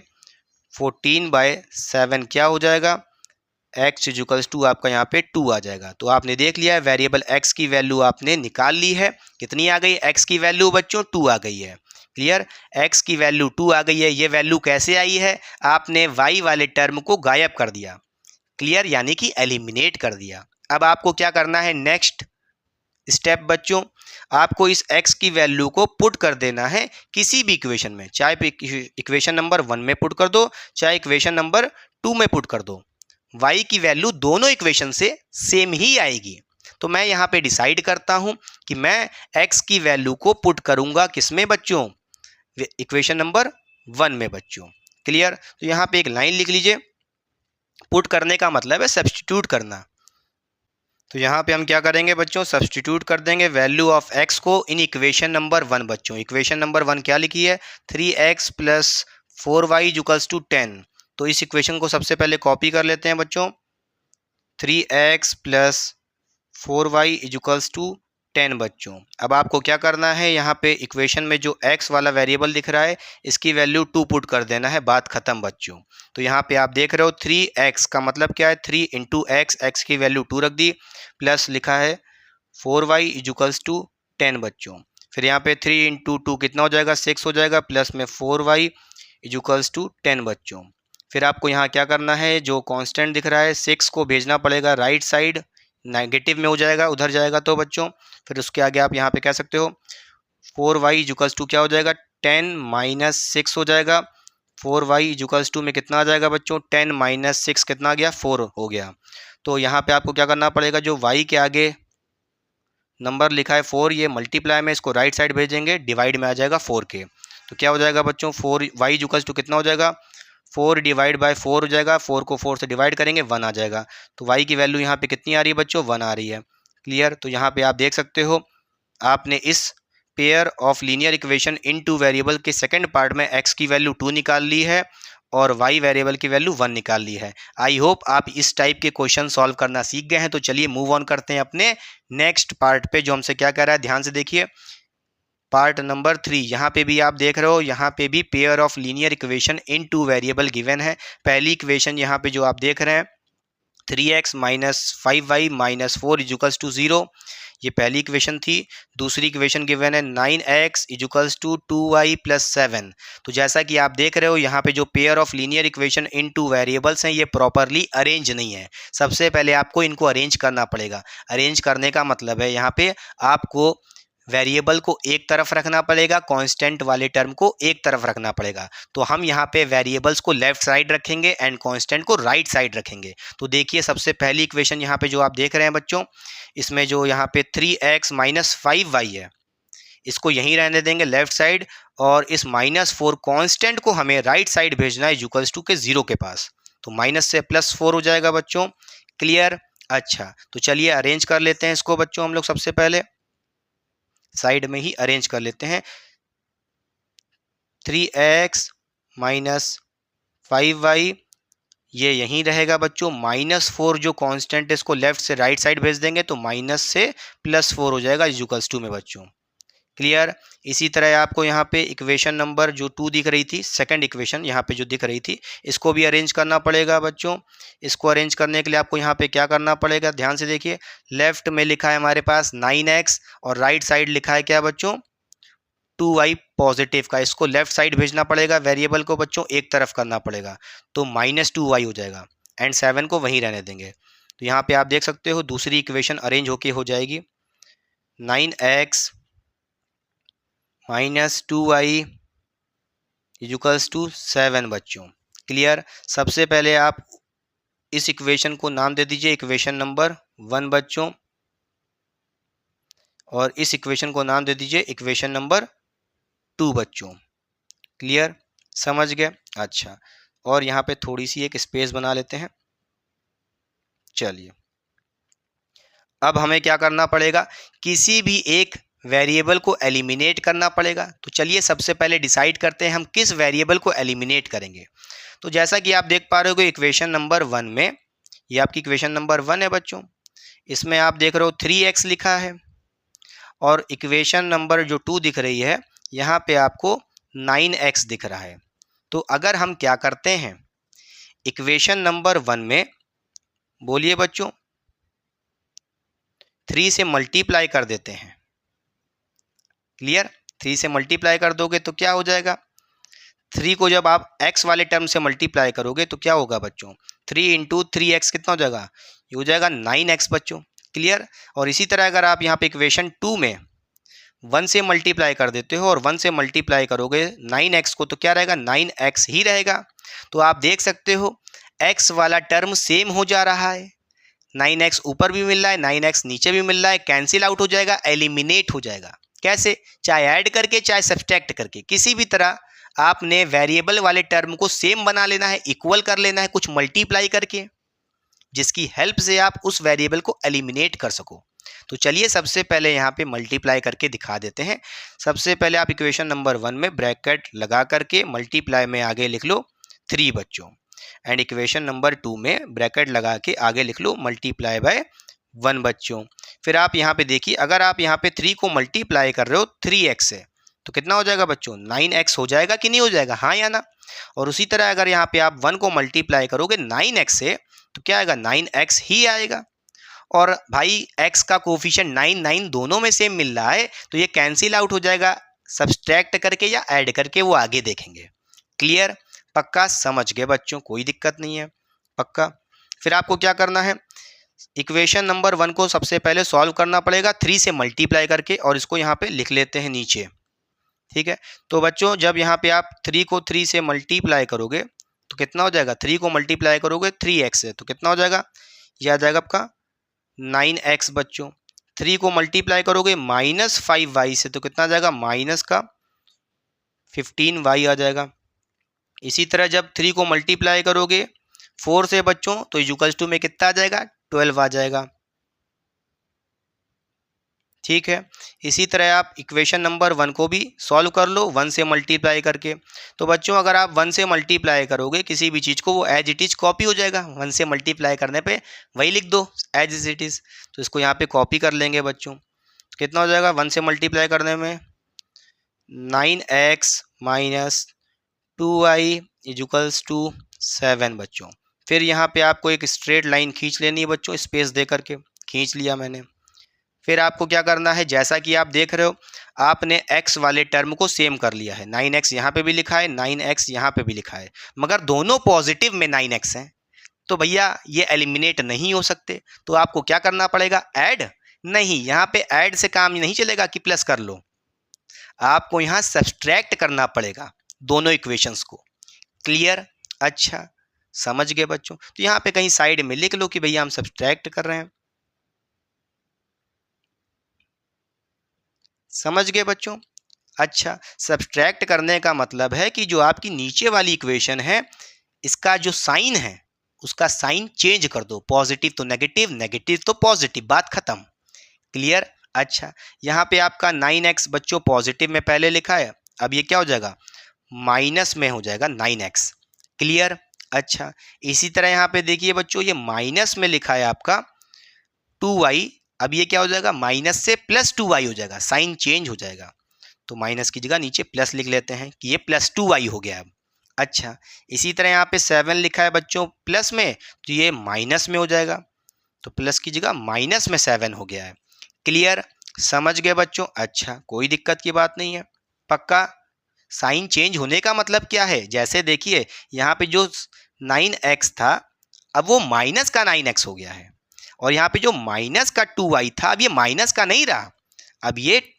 14/7 क्या हो जाएगा, x इजुकल्स टू आपका यहाँ पे 2 आ जाएगा। तो आपने देख लिया है वेरिएबल x की वैल्यू आपने निकाल ली है। कितनी आ गई, x की वैल्यू बच्चों 2 आ गई है। क्लियर, x की वैल्यू 2 आ गई है। ये वैल्यू कैसे आई है, आपने y वाले टर्म को गायब कर दिया। क्लियर, यानी कि एलिमिनेट कर दिया। अब आपको क्या करना है, नेक्स्ट स्टेप बच्चों, आपको इस x की वैल्यू को पुट कर देना है किसी भी इक्वेशन में, चाहे इक्वेशन नंबर 1 में पुट कर दो, चाहे इक्वेशन नंबर 2 में पुट कर दो। y की वैल्यू दोनों इक्वेशन से सेम ही आएगी। तो मैं यहाँ पे डिसाइड करता हूँ कि मैं x की वैल्यू को पुट करूँगा किसमें बच्चों, इक्वेशन नंबर 1 में बच्चों। क्लियर, तो यहाँ पे एक लाइन लिख लीजिए, पुट करने का मतलब है सब्स्टिट्यूट करना। तो यहाँ पे हम क्या करेंगे बच्चों, सब्स्टिट्यूट कर देंगे वैल्यू ऑफ x को इन इक्वेशन नंबर 1 बच्चों। इक्वेशन नंबर 1 क्या लिखी है, 3x plus 4y equals to 10। तो इस इक्वेशन को सबसे पहले कॉपी कर लेते हैं बच्चों, 3x plus 4y equals to 10 बच्चों। अब आपको क्या करना है, यहाँ पे इक्वेशन में जो x वाला वेरिएबल दिख रहा है इसकी वैल्यू 2 पुट कर देना है, बात खत्म बच्चों। तो यहाँ पे आप देख रहे हो 3x का मतलब क्या है, 3 इंटू x की वैल्यू 2 रख दी, प्लस लिखा है 4y इक्वल्स टू 10 बच्चों। फिर यहाँ पे 3 इंटू 2 कितना हो जाएगा, 6 हो जाएगा, प्लस में 4y इक्वल्स टू 10 बच्चों। फिर आपको यहाँ क्या करना है, जो कांस्टेंट दिख रहा है 6 को भेजना पड़ेगा राइट साइड, नेगेटिव में हो जाएगा, उधर जाएगा तो बच्चों। फिर उसके आगे आप यहाँ पे कह सकते हो 4y इक्वल्स टू क्या हो जाएगा, 10 माइनस 6 हो जाएगा। 4y इक्वल्स टू में कितना आ जाएगा बच्चों, 10 माइनस 6 कितना आ गया, 4 हो गया। तो यहाँ पे आपको क्या करना पड़ेगा, जो y के आगे नंबर लिखा है 4, ये मल्टीप्लाई में इसको राइट साइड भेजेंगे, डिवाइड में आ जाएगा 4 के। तो क्या हो जाएगा बच्चों, 4y इक्वल्स टू कितना हो जाएगा, 4 डिवाइड बाय 4 हो जाएगा, 4 को 4 से डिवाइड करेंगे 1 आ जाएगा। तो y की वैल्यू यहाँ पे कितनी आ रही है बच्चों, 1 आ रही है। क्लियर, तो यहाँ पे आप देख सकते हो आपने इस pair of linear equation in two variable के सेकंड पार्ट में x की वैल्यू 2 निकाल ली है और y वेरिएबल की वैल्यू 1 निकाल ली है। आई होप आप इस टाइप के क्वेश्चन सॉल्व करना सीख गए हैं। तो चलिए मूव ऑन करते हैं अपने नेक्स्ट पार्ट पे, जो हमसे क्या कह रहा है, ध्यान से देखिए। पार्ट नंबर 3, यहाँ पे भी आप देख रहे हो, यहाँ पे भी pair of linear equation in two variable given है। पहली इक्वेशन यहाँ पे जो आप देख रहे हैं 3x minus 5y minus 4 equals to 0, ये पहली इक्वेशन थी। दूसरी इक्वेशन गिवन है 9x equals to 2y plus 7। तो जैसा कि आप देख रहे हो यहाँ पे जो pair of linear equation in two variables हैं ये प्रॉपरली अरेंज नहीं है। सबसे पहले आपको इनको अरेंज करना पड़ेगा। अरेंज करने का मतलब है यहाँ पे आपको वेरिएबल को एक तरफ रखना पड़ेगा, कांस्टेंट वाले टर्म को एक तरफ रखना पड़ेगा। तो हम यहाँ पे वेरिएबल्स को लेफ्ट साइड रखेंगे एंड कांस्टेंट को राइट साइड रखेंगे। तो देखिए सबसे पहली इक्वेशन यहाँ पे जो आप देख रहे हैं बच्चों, इसमें जो यहाँ पे 3x माइनस 5y है, इसको यहीं रहने देंगे लेफ्ट साइड, और इस -4 कांस्टेंट को हमें राइट साइड भेजना है इक्वल्स टू के 0 के पास। तो माइनस से +4 हो जाएगा बच्चों। क्लियर? अच्छा, तो चलिए अरेंज कर लेते हैं इसको बच्चों, हम लोग सबसे पहले साइड में ही अरेंज कर लेते हैं। 3x माइनस 5y ये यहीं रहेगा बच्चों। -4 जो कांस्टेंट है इसको लेफ्ट से राइट साइड भेज देंगे, तो माइनस से +4 हो जाएगा इक्वल्स टू में बच्चों। क्लियर? इसी तरह आपको यहाँ पे इक्वेशन नंबर जो 2 दिख रही थी, सेकंड इक्वेशन यहाँ पे जो दिख रही थी, इसको भी अरेंज करना पड़ेगा बच्चों। इसको अरेंज करने के लिए आपको यहाँ पे क्या करना पड़ेगा, ध्यान से देखिए। लेफ्ट में लिखा है हमारे पास 9x और राइट साइड लिखा है क्या बच्चों, 2y पॉजिटिव का। इसको लेफ्ट साइड भेजना पड़ेगा, वेरिएबल को बच्चों एक तरफ करना पड़ेगा, तो -2y हो जाएगा एंड 7 को वहीं रहने देंगे। तो यहाँ पे आप देख सकते हो दूसरी इक्वेशन अरेंज होके हो जाएगी। 9x minus 2y equals to 7 बच्चों। क्लियर? सबसे पहले आप इस इक्वेशन को नाम दे दीजिए इक्वेशन नंबर 1 बच्चों, और इस इक्वेशन को नाम दे दीजिए इक्वेशन नंबर 2 बच्चों। क्लियर? समझ गए? अच्छा, और यहाँ पे थोड़ी सी एक स्पेस बना लेते हैं। चलिए, अब हमें क्या करना पड़ेगा, किसी भी एक वेरिएबल को एलिमिनेट करना पड़ेगा। तो चलिए सबसे पहले डिसाइड करते हैं हम किस वेरिएबल को एलिमिनेट करेंगे। तो जैसा कि आप देख पा रहे हो इक्वेशन नंबर 1 में, ये आपकी इक्वेशन नंबर 1 है बच्चों, इसमें आप देख रहे हो 3x लिखा है, और इक्वेशन नंबर जो 2 दिख रही है यहाँ पे आपको 9x दिख रहा है। तो अगर हम क्या करते हैं, इक्वेशन नंबर 1 में बोलिए बच्चों 3 से मल्टीप्लाई कर देते हैं। क्लियर? 3 से मल्टीप्लाई कर दोगे तो क्या हो जाएगा, 3 को जब आप x वाले टर्म से मल्टीप्लाई करोगे तो क्या होगा बच्चों, 3 इंटू 3x कितना हो जाएगा, ये हो जाएगा 9x बच्चों। क्लियर? और इसी तरह अगर आप यहाँ पे इक्वेशन 2 में 1 से मल्टीप्लाई कर देते हो और 1 से मल्टीप्लाई करोगे 9x को, तो क्या रहेगा, 9x ही रहेगा। तो आप देख सकते हो x वाला टर्म सेम हो जा रहा है, 9x ऊपर भी मिल रहा है, 9x नीचे भी मिल रहा है, कैंसिल आउट हो जाएगा, एलिमिनेट हो जाएगा। कैसे? चाहे ऐड करके चाहे सब्सट्रैक्ट करके, किसी भी तरह आपने वेरिएबल वाले टर्म को सेम बना लेना है, इक्वल कर लेना है कुछ मल्टीप्लाई करके, जिसकी हेल्प से आप उस वेरिएबल को एलिमिनेट कर सको। तो चलिए सबसे पहले यहाँ पे मल्टीप्लाई करके दिखा देते हैं। सबसे पहले आप इक्वेशन नंबर 1 में ब्रैकेट लगा करके मल्टीप्लाई में आगे लिख लो 3 बच्चों, एंड इक्वेशन नंबर 2 में ब्रैकेट लगा के आगे लिख लो मल्टीप्लाई बाय 1 बच्चों। फिर आप यहाँ पे देखिए, अगर आप यहाँ पे 3 को मल्टीप्लाई कर रहे हो 3x से, तो कितना हो जाएगा बच्चों, 9x हो जाएगा कि नहीं हो जाएगा, हाँ या ना? और उसी तरह अगर यहाँ पे आप 1 को मल्टीप्लाई करोगे 9x से, तो क्या आएगा, 9x ही आएगा। और भाई x का कोफिशिएंट 9 9 दोनों में सेम मिल रहा है, तो ये कैंसिल आउट हो जाएगा सब्सट्रैक्ट करके या ऐड करके, वो आगे देखेंगे। क्लियर? पक्का? समझ गए बच्चों, कोई दिक्कत नहीं है, पक्का। फिर आपको क्या करना है, इक्वेशन नंबर 1 को सबसे पहले सॉल्व करना पड़ेगा 3 से मल्टीप्लाई करके, और इसको यहाँ पे लिख लेते हैं नीचे। ठीक है? तो बच्चों जब यहाँ पे आप 3 को 3 से मल्टीप्लाई करोगे तो कितना हो जाएगा, 3 को मल्टीप्लाई करोगे 3x से, तो कितना हो जाएगा, यह आ जाएगा आपका 9x बच्चों। 3 को मल्टीप्लाई करोगे -5y से, तो कितना आ जाएगा, माइनस का 15y आ जाएगा। इसी तरह जब 3 को मल्टीप्लाई करोगे 4 से बच्चों, तो इक्वल्स टू में कितना आ जाएगा, 12 आ जाएगा। ठीक है? इसी तरह आप इक्वेशन नंबर 1 को भी सॉल्व कर लो 1 से मल्टीप्लाई करके। तो बच्चों अगर आप 1 से मल्टीप्लाई करोगे किसी भी चीज़ को, वो एज इट इज कॉपी हो जाएगा, 1 से मल्टीप्लाई करने पे वही लिख दो एज इट इज। तो इसको यहाँ पे कॉपी कर लेंगे बच्चों, कितना हो जाएगा 1 से मल्टीप्लाई करने में, 9x minus 2y equals to 7 बच्चों। फिर यहाँ पे आपको एक स्ट्रेट लाइन खींच लेनी है बच्चों, स्पेस दे करके खींच लिया मैंने। फिर आपको क्या करना है, जैसा कि आप देख रहे हो आपने x वाले टर्म को सेम कर लिया है, 9x यहाँ पे भी लिखा है, 9x यहाँ पे भी लिखा है, मगर दोनों पॉजिटिव में 9x हैं, तो भैया ये एलिमिनेट नहीं हो सकते। तो आपको क्या करना पड़ेगा, ऐड नहीं, यहाँ पे ऐड से काम नहीं चलेगा कि प्लस कर लो, आपको यहाँ सब्सट्रैक्ट करना पड़ेगा दोनों इक्वेशंस को। क्लियर? अच्छा, समझ गए बच्चों? तो यहाँ पे कहीं साइड में लिख लो कि भैया हम सब्सट्रैक्ट कर रहे हैं। समझ गए बच्चों? अच्छा, सब्सट्रैक्ट करने का मतलब है कि जो आपकी नीचे वाली इक्वेशन है, इसका जो साइन है उसका साइन चेंज कर दो, पॉजिटिव तो नेगेटिव, नेगेटिव तो पॉजिटिव, बात खत्म। क्लियर? अच्छा, यहाँ पे आपका 9x बच्चों पॉजिटिव में पहले लिखा है, अब ये क्या हो जाएगा, माइनस में हो जाएगा 9x। क्लियर? अच्छा, इसी तरह यहाँ पे देखिए बच्चों, ये माइनस में लिखा है आपका 2y, अब ये क्या हो जाएगा, माइनस से प्लस 2y हो जाएगा, साइन चेंज हो जाएगा। तो माइनस की जगह नीचे प्लस लिख लेते हैं कि ये प्लस 2y हो गया अब। अच्छा, इसी तरह यहाँ पे 7 लिखा है बच्चों प्लस में, तो ये माइनस में हो जाएगा, तो प्लस की जगह माइनस में 7 हो गया है। क्लियर? समझ गए बच्चों? अच्छा, कोई दिक्कत की बात नहीं है। पक्का? साइन चेंज होने का मतलब क्या है, जैसे देखिए यहाँ पे जो 9x था, अब वो माइनस का 9x हो गया है, और यहाँ पे जो माइनस का 2y था, अब ये माइनस का नहीं रहा, अब ये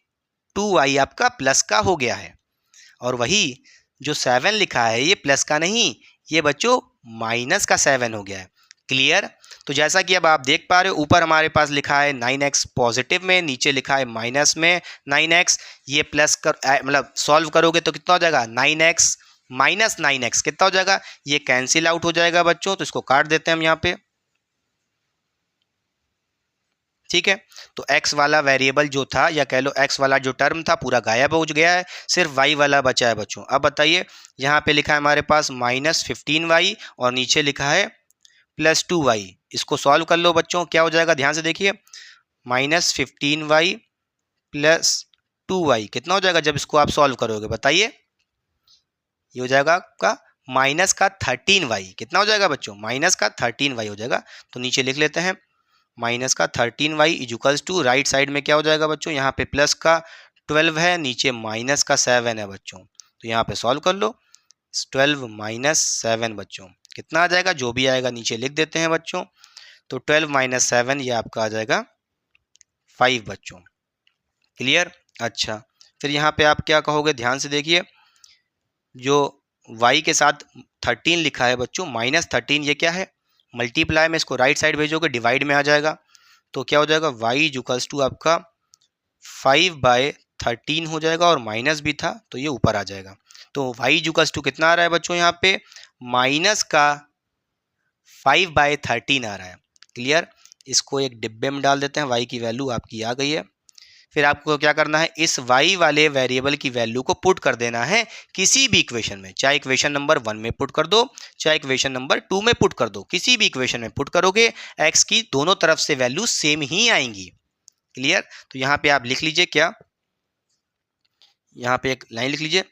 2y आपका प्लस का हो गया है। और वही जो 7 लिखा है, ये प्लस का नहीं, ये बच्चों माइनस का 7 हो गया है। क्लियर? तो जैसा कि अब आप देख पा रहे हो, ऊपर हमारे पास लिखा है 9x पॉजिटिव में, नीचे लिखा है माइनस में 9x। ये प्लस कर मतलब सॉल्व करोगे तो कितना हो जाएगा, 9x माइनस 9x कितना हो जाएगा, ये कैंसिल आउट हो जाएगा बच्चों, तो इसको काट देते हैं हम यहाँ पे। ठीक है, तो x वाला वेरिएबल जो था, या कह लो x वाला जो टर्म था, पूरा गायब हो गया है, सिर्फ y वाला बचा है बच्चों। अब बताइए, यहाँ पे लिखा है हमारे पास -15y और नीचे लिखा है +2y, इसको सॉल्व कर लो बच्चों, क्या हो जाएगा, ध्यान से देखिए, -15y +2y कितना हो जाएगा जब इसको आप सॉल्व करोगे, बताइए। ये हो जाएगा आपका माइनस का 13y, कितना हो जाएगा बच्चों, माइनस का 13y हो जाएगा। तो नीचे लिख लेते हैं माइनस का 13y equals to, right side में क्या हो जाएगा बच्चों, यहाँ पे प्लस का 12 है, नीचे माइनस का 7 है बच्चों, तो यहाँ पे सॉल्व कर लो, 12 माइनस 7 बच्चों कितना आ जाएगा, जो भी आएगा नीचे लिख देते हैं बच्चों। तो 12 माइनस 7 ये आपका आ जाएगा 5 बच्चों। क्लियर? अच्छा, फिर यहाँ पे आप क्या कहोगे, ध्यान से देखिए, जो y के साथ 13 लिखा है बच्चों, -13, ये क्या है, मल्टीप्लाई में इसको राइट साइड भेजोगे डिवाइड में आ जाएगा, तो क्या हो जाएगा, y इक्वल्स टू आपका 5/13 हो जाएगा, और माइनस भी था तो ये ऊपर आ जाएगा। तो y इक्वल्स टू कितना आ रहा है बच्चों, यहाँ पे माइनस का 5/13 आ रहा है। क्लियर? इसको एक डिब्बे में डाल देते हैं, y की वैल्यू आपकी आ गई है। फिर आपको क्या करना है, इस y वाले वेरिएबल की वैल्यू को पुट कर देना है किसी भी इक्वेशन में, चाहे इक्वेशन नंबर 1 में पुट कर दो, चाहे इक्वेशन नंबर 2 में पुट कर दो, किसी भी इक्वेशन में पुट करोगे, x की दोनों तरफ से वैल्यू सेम ही आएंगी। क्लियर? तो यहाँ पे आप लिख लीजिए, क्या, यहाँ पे एक लाइन लिख लीजिए,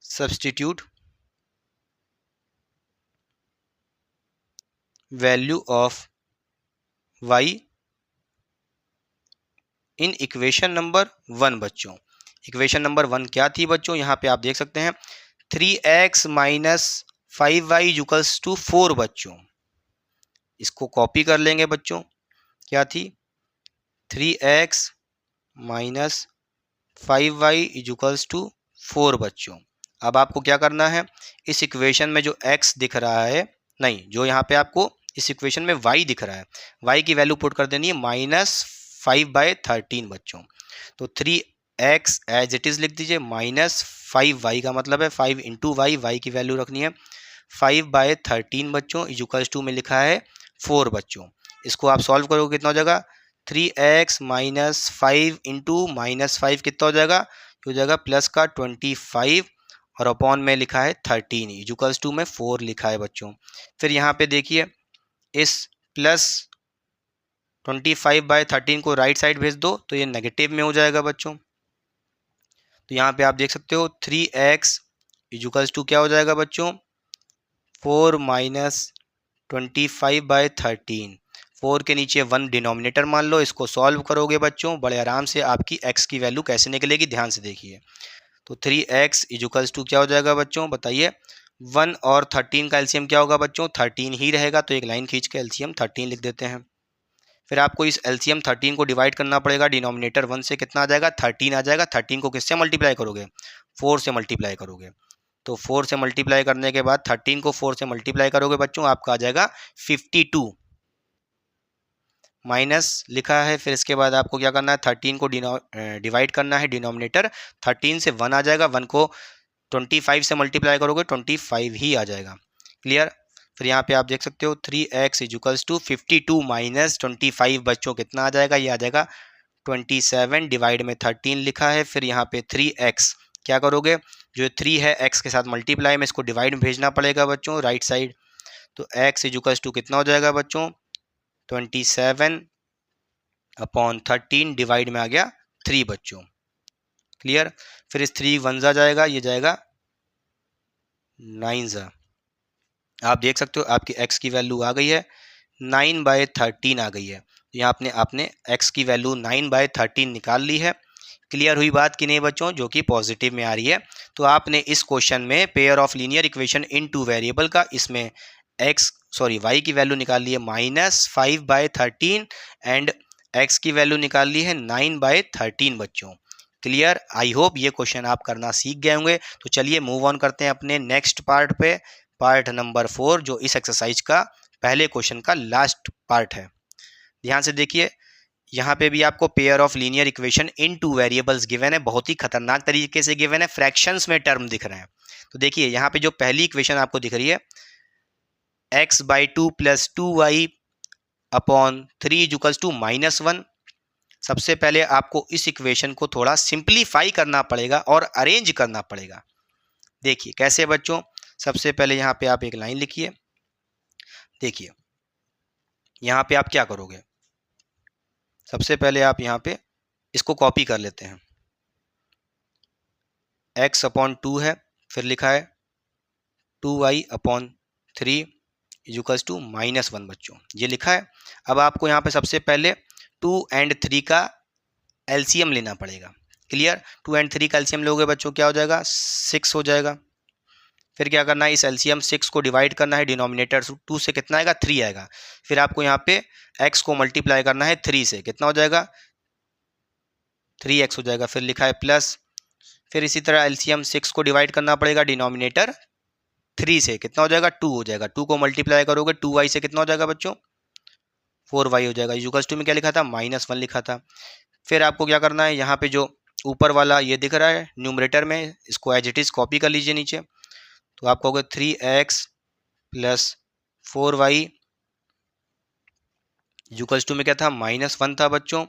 substitute value of y in equation number 1 बच्चों। इक्वेशन नंबर 1 क्या थी बच्चों, यहाँ पे आप देख सकते हैं 3x minus 5y equals to 4 बच्चों। इसको कॉपी कर लेंगे बच्चों, क्या थी, 3x minus 5y equals to 4 बच्चों। अब आपको क्या करना है, इस इक्वेशन में जो x दिख रहा है, नहीं, जो यहाँ पे आपको इस इक्वेशन में y दिख रहा है, y की वैल्यू पुट कर देनी है -5/13 बच्चों। तो 3x एज इट इज़ लिख दीजिए, -5y का मतलब है 5 इंटू y की वैल्यू रखनी है 5/13 बच्चों, इक्वल्स टू में लिखा है 4 बच्चों। इसको आप सॉल्व करोगे कितना हो जाएगा, 3x माइनस 5 इंटू -5 कितना हो जाएगा, हो जाएगा प्लस का 25, और अपॉन में लिखा है 13, इक्वल्स टू में 4 लिखा है बच्चों। फिर यहाँ पे देखिए, इस प्लस 25/13 को राइट साइड भेज दो तो ये नेगेटिव में हो जाएगा बच्चों। तो यहाँ पे आप देख सकते हो 3x इक्वल्स टू क्या हो जाएगा बच्चों, 4 माइनस 25/13, 4 के नीचे 1 डिनोमिनेटर मान लो, इसको सॉल्व करोगे बच्चों बड़े आराम से, आपकी x की वैल्यू कैसे निकलेगी, ध्यान से देखिए। तो 3x इक्वल्स टू क्या हो जाएगा बच्चों, बताइए, 1 और 13 का एलसीएम क्या होगा बच्चों, 13 ही रहेगा, तो एक लाइन खींच के एलसीएम 13 लिख देते हैं। फिर आपको इस एलसीएम 13 को डिवाइड करना पड़ेगा, डिनोमिनेटर 1 से कितना आ जाएगा 13 आ जाएगा। 13 को किससे मल्टीप्लाई करोगे 4 से मल्टीप्लाई करोगे। तो 4 से मल्टीप्लाई करने के बाद 13 को 4 से मल्टीप्लाई करोगे बच्चों, आपका आ जाएगा 52 माइनस लिखा है। फिर इसके बाद आपको क्या करना है 13 को डिवाइड करना है, डिनोमिनेटर 13 से 1 आ जाएगा, 1 को 25 से मल्टीप्लाई करोगे 25 ही आ जाएगा। क्लियर। फिर यहाँ पे आप देख सकते हो 3x इक्वल्स टू 52 माइनस 25 बच्चों कितना आ जाएगा, ये आ जाएगा 27 डिवाइड में 13 लिखा है। फिर यहाँ पे 3x क्या करोगे, जो 3 है x के साथ मल्टीप्लाई में इसको डिवाइड में भेजना पड़ेगा बच्चों राइट साइड। तो x इक्वल्स टू कितना हो जाएगा बच्चों 27 अपॉन 13 डिवाइड में आ गया 3 बच्चों। क्लियर। फिर इस 3 1 जा जाएगा, ये जाएगा 9 जा। आप देख सकते हो आपकी x की वैल्यू आ गई है 9/13 आ गई है। यहाँ आपने x की वैल्यू 9/13 निकाल ली है। क्लियर हुई बात कि नहीं बच्चों, जो कि पॉजिटिव में आ रही है। तो आपने इस क्वेश्चन में pair of linear equation in two variable का इसमें y की वैल्यू निकाल ली है -5/13 एंड x की वैल्यू निकाल ली है 9/13 बच्चों। क्लियर। आई होप ये क्वेश्चन आप करना सीख गए होंगे। तो चलिए मूव ऑन करते हैं अपने नेक्स्ट पार्ट पे, पार्ट नंबर 4, जो इस एक्सरसाइज का पहले क्वेश्चन का लास्ट पार्ट है। ध्यान से देखिए, यहाँ पे भी आपको pair of linear equation in two variables given है, बहुत ही खतरनाक तरीके से गिवन है, फ्रैक्शंस में टर्म दिख रहे हैं। तो देखिए यहाँ पे जो पहली इक्वेशन आपको दिख रही है x/2 + 2y upon 3 equals to -1। सबसे पहले आपको इस इक्वेशन को थोड़ा सिंप्लीफाई करना पड़ेगा और अरेंज करना पड़ेगा। देखिए कैसे बच्चों, सबसे पहले यहाँ पे आप एक लाइन लिखिए। देखिए यहाँ पे आप क्या करोगे, सबसे पहले आप यहाँ पे इसको कॉपी कर लेते हैं। x/2 है, फिर लिखा है 2y/3 इक्वल्स टू -1 बच्चों, ये लिखा है। अब आपको यहाँ पे सबसे पहले 2 और 3 का एलसीएम लेना पड़ेगा। क्लियर। 2 और 3 का एलसीएम लोगे बच्चों, क्या हो जाएगा 6 हो जाएगा। फिर क्या करना है, इस एलसीएम 6 को डिवाइड करना है, डिनोमिनेटर 2 से कितना आएगा 3 आएगा। फिर आपको यहाँ पे x को मल्टीप्लाई करना है 3 से, कितना हो जाएगा 3x हो जाएगा। फिर लिखा है प्लस, फिर इसी तरह एलसीएम 6 को डिवाइड करना पड़ेगा, डिनोमिनेटर 3 से कितना हो जाएगा 2 हो जाएगा। 2 को मल्टीप्लाई करोगे 2y से कितना हो जाएगा बच्चों 4y हो जाएगा। इक्वल्स टू में क्या लिखा था -1 लिखा था। फिर आपको क्या करना है, यहाँ पे जो ऊपर वाला ये दिख रहा है न्यूमरेटर में, इसको एज इट इज कॉपी कर लीजिए नीचे। तो आप कहोगे 3x + 4y इक्वल्स टू में क्या था -1 था बच्चों।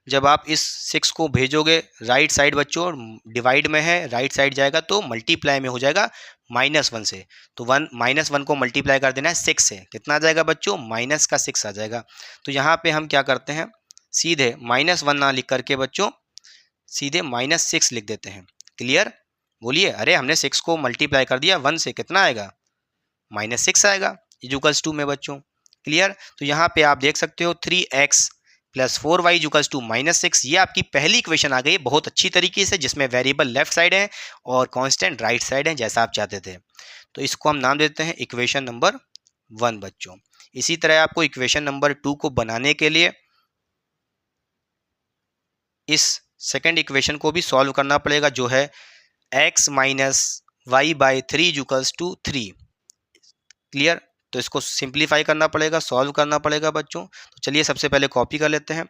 जब आप इस 6 को भेजोगे राइट साइड बच्चों, डिवाइड में है राइट साइड जाएगा तो मल्टीप्लाई में हो जाएगा -1 से। तो -1 को मल्टीप्लाई कर देना है 6 से, कितना आ जाएगा बच्चों -6 आ जाएगा। तो यहाँ पे हम क्या करते हैं, सीधे -1 ना लिख करके बच्चों सीधे -6 लिख देते हैं। क्लियर। बोलिए, अरे हमने 6 को मल्टीप्लाई कर दिया 1 से, कितना आएगा -6 आएगा इक्वल्स टू में बच्चों। क्लियर। तो यहाँ पे आप देख सकते हो 3x + 4y इक्वल्स टू -6, ये आपकी पहली इक्वेशन आ गई है बहुत अच्छी तरीके से, जिसमें वेरिएबल लेफ्ट साइड है और कांस्टेंट राइट साइड है, जैसा आप चाहते थे। तो इसको हम नाम देते हैं इक्वेशन नंबर 1 बच्चों। इसी तरह आपको इक्वेशन नंबर 2 को बनाने के लिए इस सेकेंड इक्वेशन को भी सॉल्व करना पड़ेगा, जो है x - y/3 equals to 3। Clear. तो इसको सिंप्लीफाई करना पड़ेगा, सॉल्व करना पड़ेगा बच्चों। तो चलिए सबसे पहले कॉपी कर लेते हैं,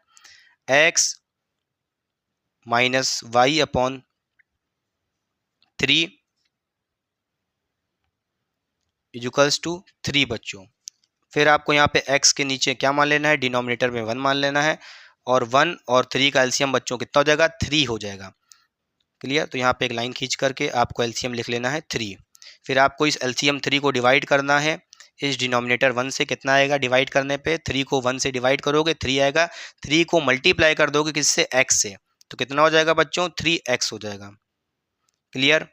x - y/3 इक्वल्स टू 3 बच्चों। फिर आपको यहाँ पे x के नीचे क्या मान लेना है, डिनोमिनेटर में 1 मान लेना है, और 1 और 3 का एलसीएम बच्चों कितना हो जाएगा 3 हो जाएगा। क्लियर। तो यहाँ पे एक लाइन खींच करके आपको एलसीएम लिख लेना है 3। फिर आपको इस एलसीएम 3 को डिवाइड करना है इस डिनोमिनेटर 1 से, कितना आएगा डिवाइड करने पे 3 को 1 से डिवाइड करोगे 3 आएगा। 3 को मल्टीप्लाई कर दोगे किससे x से, तो कितना हो जाएगा बच्चों 3x हो जाएगा। क्लियर।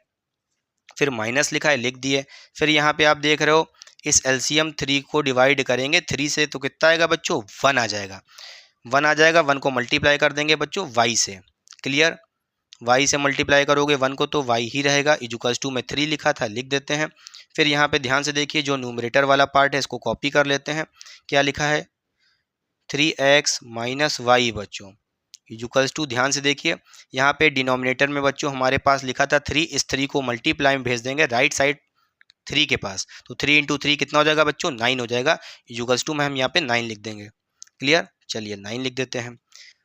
फिर माइनस लिखा है लिख दिए। फिर यहाँ पे आप देख रहे हो इस एलसीएम 3 को डिवाइड करेंगे 3 से, तो कितना आएगा बच्चों 1 आ जाएगा। 1 आ जाएगा, 1 को मल्टीप्लाई कर देंगे बच्चों y से। क्लियर। y से मल्टीप्लाई करोगे 1 को तो y ही रहेगा, इक्वल्स टू में 3 लिखा था लिख देते हैं। फिर यहाँ पे ध्यान से देखिए, जो न्यूमरेटर वाला पार्ट है इसको कॉपी कर लेते हैं। क्या लिखा है 3x माइनस वाई बच्चों इक्वल्स टू, ध्यान से देखिए यहाँ पे डिनोमिनेटर में बच्चों हमारे पास लिखा था 3, इस 3 को मल्टीप्लाई में भेज देंगे राइट साइड 3 के पास, तो 3 इंटू 3 कितना हो जाएगा बच्चों 9 हो जाएगा, इक्वल्स टू में हम यहाँ पे 9 लिख देंगे। क्लियर, चलिए 9 लिख देते हैं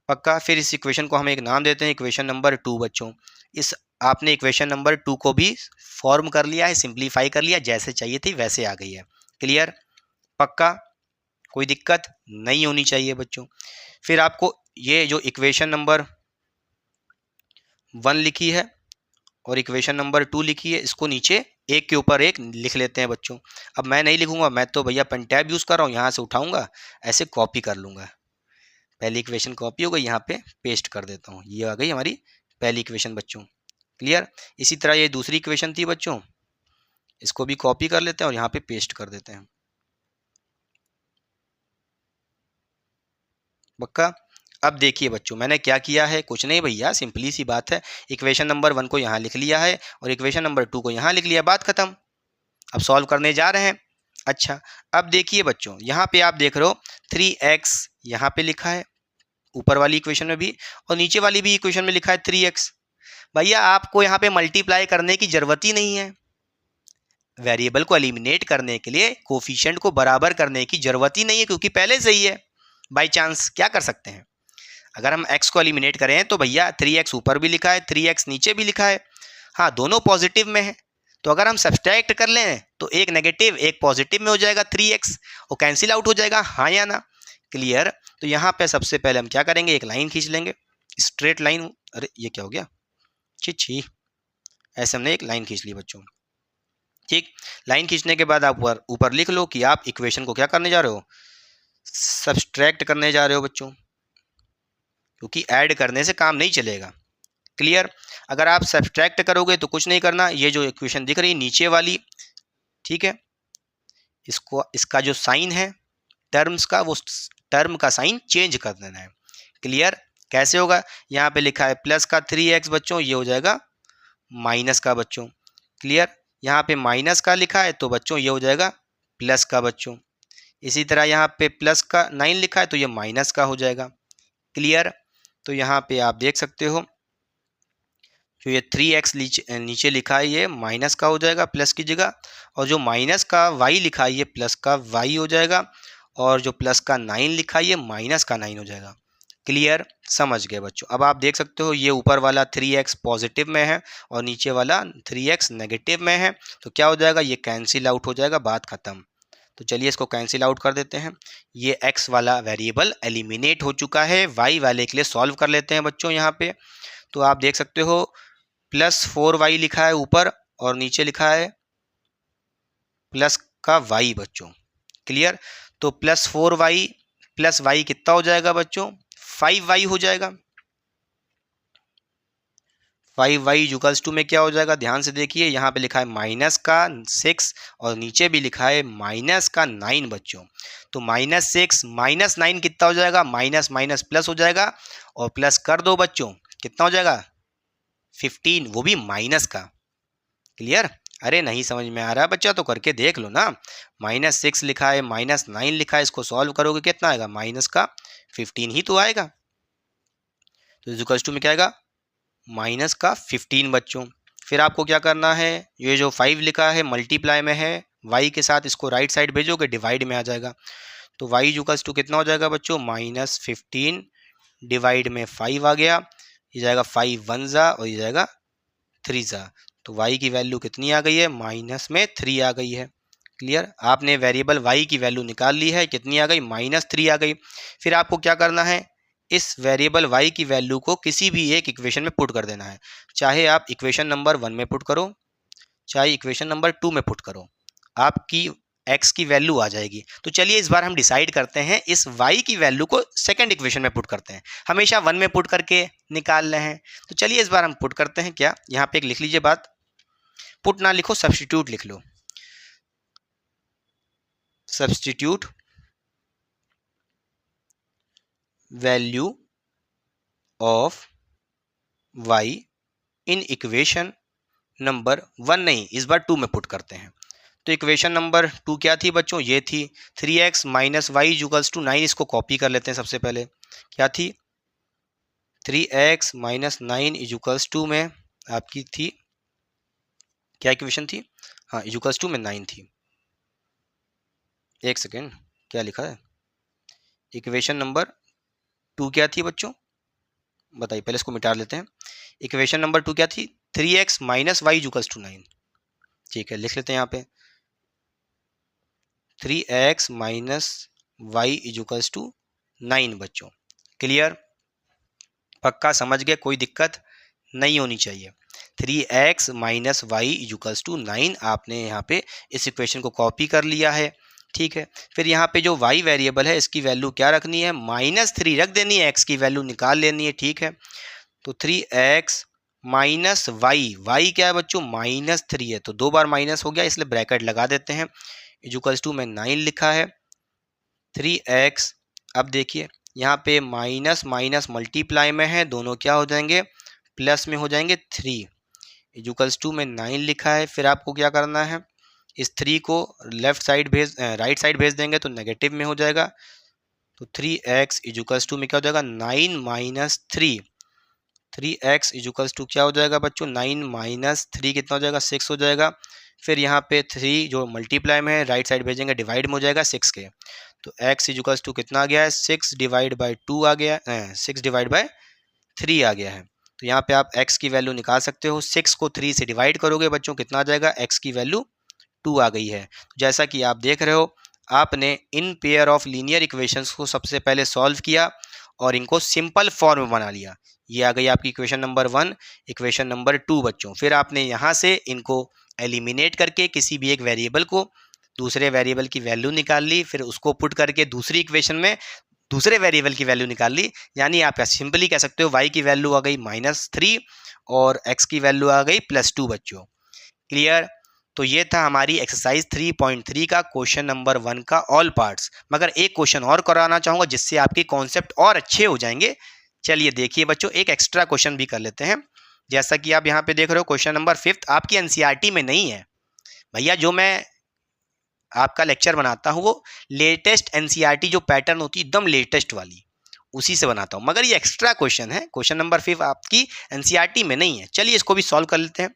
पक्का। फिर इस इक्वेशन को हम एक नाम देते हैं इक्वेशन नंबर 2 बच्चों। इस आपने इक्वेशन नंबर 2 को भी फॉर्म कर लिया है, सिंप्लीफाई कर लिया, जैसे चाहिए थी वैसे आ गई है। क्लियर पक्का, कोई दिक्कत नहीं होनी चाहिए बच्चों। फिर आपको ये जो इक्वेशन नंबर 1 लिखी है और इक्वेशन नंबर 2 लिखी है, इसको नीचे एक के ऊपर एक लिख लेते हैं बच्चों। अब मैं नहीं लिखूंगा, मैं तो भैया पेन टैब यूज़ कर रहा हूँ, यहाँ से उठाऊंगा ऐसे कॉपी कर लूँगा। पहली इक्वेशन कॉपी हो गई, यहाँ पे पेस्ट कर देता हूँ, ये आ गई हमारी पहली इक्वेशन बच्चों। क्लियर, इसी तरह ये दूसरी इक्वेशन थी बच्चों, इसको भी कॉपी कर लेते हैं और यहाँ पे पेस्ट कर देते हैं पक्का। अब देखिए बच्चों मैंने क्या किया है, कुछ नहीं भैया, सिंपली सी बात है, इक्वेशन नंबर 1 को यहाँ लिख लिया है और इक्वेशन नंबर 2 को यहाँ लिख लिया, बात खत्म। अब सॉल्व करने जा रहे हैं। अच्छा, अब देखिए बच्चों यहाँ पे आप देख रहे हो 3x यहाँ पे लिखा है ऊपर वाली इक्वेशन में भी, और नीचे वाली भी इक्वेशन में लिखा है 3x। भैया आपको यहाँ पे मल्टीप्लाई करने की जरूरत ही नहीं है, वेरिएबल को एलिमिनेट करने के लिए कोफिशिएंट को बराबर करने की जरूरत ही नहीं है, क्योंकि पहले से ही है। बाई चांस क्या कर सकते हैं, अगर हम x को एलिमिनेट करें तो भैया 3x ऊपर भी लिखा है 3x नीचे भी लिखा है, हाँ दोनों पॉजिटिव में है, तो अगर हम सब्सट्रैक्ट कर लें तो एक नेगेटिव एक पॉजिटिव में हो जाएगा 3x, वो कैंसिल आउट हो जाएगा, हाँ या ना। क्लियर, तो यहाँ पे सबसे पहले हम क्या करेंगे, एक लाइन खींच लेंगे, स्ट्रेट लाइन, अरे ये क्या हो गया, छी, ऐसे हमने एक लाइन खींच ली बच्चों। ठीक, लाइन खींचने के बाद आप ऊपर लिख लो कि आप इक्वेशन को क्या करने जा रहे हो, सब्सट्रैक्ट करने जा रहे हो बच्चों, क्योंकि ऐड करने से काम नहीं चलेगा। क्लियर, अगर आप सब्सट्रैक्ट करोगे तो कुछ नहीं करना, ये जो इक्वेशन दिख रही है नीचे वाली, ठीक है, इसको इसका जो साइन है टर्म्स का, वो टर्म का साइन चेंज कर देना है। क्लियर, कैसे होगा, यहाँ पे लिखा है प्लस का 3x बच्चों, ये हो जाएगा माइनस का बच्चों। क्लियर, यहाँ पे माइनस का लिखा है तो बच्चों ये हो जाएगा प्लस का बच्चों। इसी तरह यहाँ पे प्लस का 9 लिखा है तो ये माइनस का हो जाएगा। क्लियर, तो यहाँ पे आप देख सकते हो जो ये 3x नीचे लिखा है ये माइनस का हो जाएगा प्लस की जगह, और जो माइनस का y लिखा है ये प्लस का y हो जाएगा, और जो प्लस का 9 लिखा है ये माइनस का 9 हो जाएगा। क्लियर, समझ गए बच्चों। अब आप देख सकते हो ये ऊपर वाला 3x पॉजिटिव में है और नीचे वाला 3x नेगेटिव में है, तो क्या हो जाएगा, ये कैंसिल आउट हो जाएगा, बात खत्म। तो चलिए इसको कैंसिल आउट कर देते हैं, ये x वाला वेरिएबल एलिमिनेट हो चुका है, y वाले के लिए सॉल्व कर लेते हैं बच्चों। यहाँ पे तो आप देख सकते हो प्लस 4y लिखा है ऊपर और नीचे लिखा है प्लस का y बच्चों। क्लियर, तो प्लस 4y प्लस y कितना हो जाएगा बच्चों, 5y हो जाएगा। 5y इक्वल्स टू में क्या हो जाएगा, ध्यान से देखिए यहाँ पे लिखा है माइनस का 6 और नीचे भी लिखा है माइनस का 9 बच्चों। तो -6 -9 कितना हो जाएगा, माइनस माइनस प्लस हो जाएगा, और प्लस कर दो बच्चों कितना हो जाएगा 15, वो भी माइनस का। क्लियर, अरे नहीं समझ में आ रहा बच्चा तो करके देख लो ना, -6 लिखा है -9 लिखा है, इसको सॉल्व करोगे कितना आएगा, माइनस का 15 ही तो आएगा। तो इक्वल्स टू में क्या आएगा, माइनस का 15 बच्चों। फिर आपको क्या करना है, ये जो 5 लिखा है मल्टीप्लाई में है y के साथ, इसको राइट साइड भेजोगे डिवाइड में आ जाएगा, तो y इक्वल्स टू कितना हो जाएगा बच्चों, -15 डिवाइड में 5 आ गया, ये जाएगा 5 1 जा और ये जाएगा 3 जा, तो y की वैल्यू कितनी आ गई है, माइनस में 3 आ गई है। क्लियर, आपने वेरिएबल y की वैल्यू निकाल ली है, कितनी आ गई, -3 आ गई। फिर आपको क्या करना है, इस वेरिएबल y की वैल्यू को किसी भी एक इक्वेशन में पुट कर देना है, चाहे आप इक्वेशन नंबर 1 में पुट करो चाहे इक्वेशन नंबर 2 में पुट करो, आपकी x की वैल्यू आ जाएगी। तो चलिए इस बार हम डिसाइड करते हैं, इस y की वैल्यू को सेकंड इक्वेशन में पुट करते हैं, हमेशा 1 में पुट करके निकाल रहे हैं, तो चलिए इस बार हम पुट करते हैं। क्या, यहाँ पे एक लिख लीजिए बात, पुट ना लिखो सब्स्टिट्यूट लिख लो, substitute value of y in equation number 1 नहीं, इस बार 2 में पुट करते हैं। तो इक्वेशन नंबर 2 क्या थी बच्चों, ये थी 3x minus Y equals to 9। इसको कॉपी कर लेते हैं सबसे पहले। क्या थी, 3x माइनस 9 इक्वल्स टू में आपकी थी क्या इक्वेशन थी, हाँ इक्वल्स टू में 9 थी। एक सेकेंड, क्या लिखा है, इक्वेशन नंबर 2 क्या थी बच्चों, बताइए, पहले इसको मिटा लेते हैं। इक्वेशन नंबर 2 क्या थी, 3x minus Y equals to 9। ठीक है, लिख लेते हैं यहाँ पे 3x minus Y equals to 9 बच्चों। क्लियर, पक्का समझ गए, कोई दिक्कत नहीं होनी चाहिए। 3x minus Y equals to 9 आपने यहाँ पे इस इक्वेशन को कॉपी कर लिया है। ठीक है, फिर यहाँ पे जो y वेरिएबल है इसकी वैल्यू क्या रखनी है, -3 रख देनी है, x की वैल्यू निकाल लेनी है। ठीक है, तो 3x माइनस वाई क्या है बच्चों, -3 है, तो 2 बार माइनस हो गया, इसलिए ब्रैकेट लगा देते हैं। इक्वल्स टू में 9 लिखा है 3x। अब देखिए यहाँ पे माइनस माइनस मल्टीप्लाई में है, दोनों क्या हो जाएंगे, प्लस में हो जाएंगे 3। इक्वल्स टू में 9 लिखा है। फिर आपको क्या करना है, इस 3 को लेफ्ट साइड राइट साइड भेज देंगे तो नेगेटिव में हो जाएगा। तो 3x इक्वल्स टू में क्या हो जाएगा, 9 माइनस 3। 3x इक्वल्स टू क्या हो जाएगा बच्चों, 9 माइनस 3 कितना हो जाएगा, 6 हो जाएगा। फिर यहाँ पे 3 जो मल्टीप्लाई में है राइट साइड भेजेंगे, डिवाइड में हो जाएगा 6 के। तो x इक्वल्स टू कितना आ गया है, 6 डिवाइड बाई 2 आ गया है, 6 डिवाइड बाई 3 आ गया है। तो यहाँ पे आप x की वैल्यू निकाल सकते हो। 6 को 3 से डिवाइड करोगे बच्चों कितना आ जाएगा, x की वैल्यू 2 आ गई है। जैसा कि आप देख रहे हो, आपने in pair of linear equations को सबसे पहले सॉल्व किया और इनको सिंपल फॉर्म में बना लिया। ये आ गई आपकी इक्वेशन नंबर 1, इक्वेशन नंबर 2 बच्चों। फिर आपने यहाँ से इनको एलिमिनेट करके किसी भी एक वेरिएबल को दूसरे वेरिएबल की वैल्यू निकाल ली, फिर उसको पुट करके दूसरी इक्वेशन में दूसरे वेरिएबल की वैल्यू निकाल ली। यानी आप सिंपली कह सकते हो y की वैल्यू आ गई -3 और x की वैल्यू आ गई +2 बच्चों। क्लियर, तो ये था हमारी एक्सरसाइज 3.3 का क्वेश्चन नंबर 1 का ऑल पार्ट्स। मगर एक क्वेश्चन और कराना चाहूँगा जिससे आपके कॉन्सेप्ट और अच्छे हो जाएंगे। चलिए देखिए बच्चों, एक एक्स्ट्रा क्वेश्चन भी कर लेते हैं। जैसा कि आप यहाँ पे देख रहे हो, क्वेश्चन नंबर 5 आपकी एनसीईआरटी में नहीं है भैया। जो मैं आपका लेक्चर बनाता हूँ वो लेटेस्ट एनसीईआरटी जो पैटर्न होती है एकदम लेटेस्ट वाली, उसी से बनाता हूँ। मगर ये एक्स्ट्रा क्वेश्चन है, क्वेश्चन नंबर 5 आपकी एनसीईआरटी में नहीं है। चलिए इसको भी सॉल्व कर लेते हैं।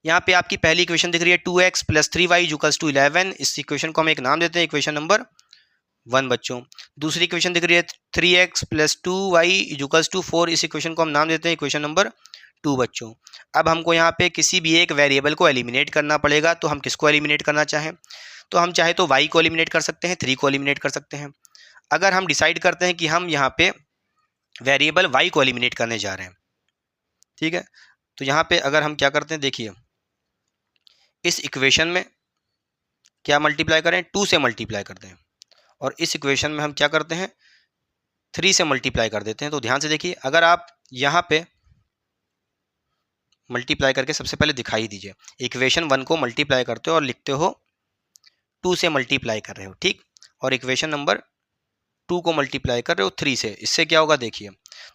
यहाँ पे आपकी पहली इक्वेशन दिख रही है 2x + 3y इक्वल्स टू 11। इस इक्वेशन को हम एक नाम देते हैं इक्वेशन नंबर 1 बच्चों। दूसरी इक्वेशन दिख रही है 3x + 2y इक्वल्स टू 4। इस इक्वेशन को हम नाम देते हैं इक्वेशन नंबर 2 बच्चों। अब हमको यहाँ पे किसी भी एक वेरिएबल को एलिमिनेट करना पड़ेगा। तो हम किसको एलिमिनेट करना चाहें, तो हम चाहे तो y को एलिमिनेट कर सकते हैं, 3 को एलिमिनेट कर सकते हैं। अगर हम डिसाइड करते हैं कि हम यहाँ पे वेरिएबल y को एलिमिनेट करने जा रहे हैं, ठीक है, तो यहाँ पे अगर हम क्या करते हैं, देखिए इस इक्वेशन में क्या मल्टीप्लाई करें, 2 से मल्टीप्लाई करते हैं, और इस इक्वेशन में हम क्या करते हैं, 3 से मल्टीप्लाई कर देते हैं। तो ध्यान से देखिए, अगर आप यहाँ पे मल्टीप्लाई करके सबसे पहले दिखाई दीजिए, इक्वेशन 1 को मल्टीप्लाई करते हो और लिखते हो 2 से मल्टीप्लाई कर रहे हो, ठीक, और इक्वेशन नंबर 2 को मल्टीप्लाई कर रहे हो 3 से। इससे क्या होगा देखिए,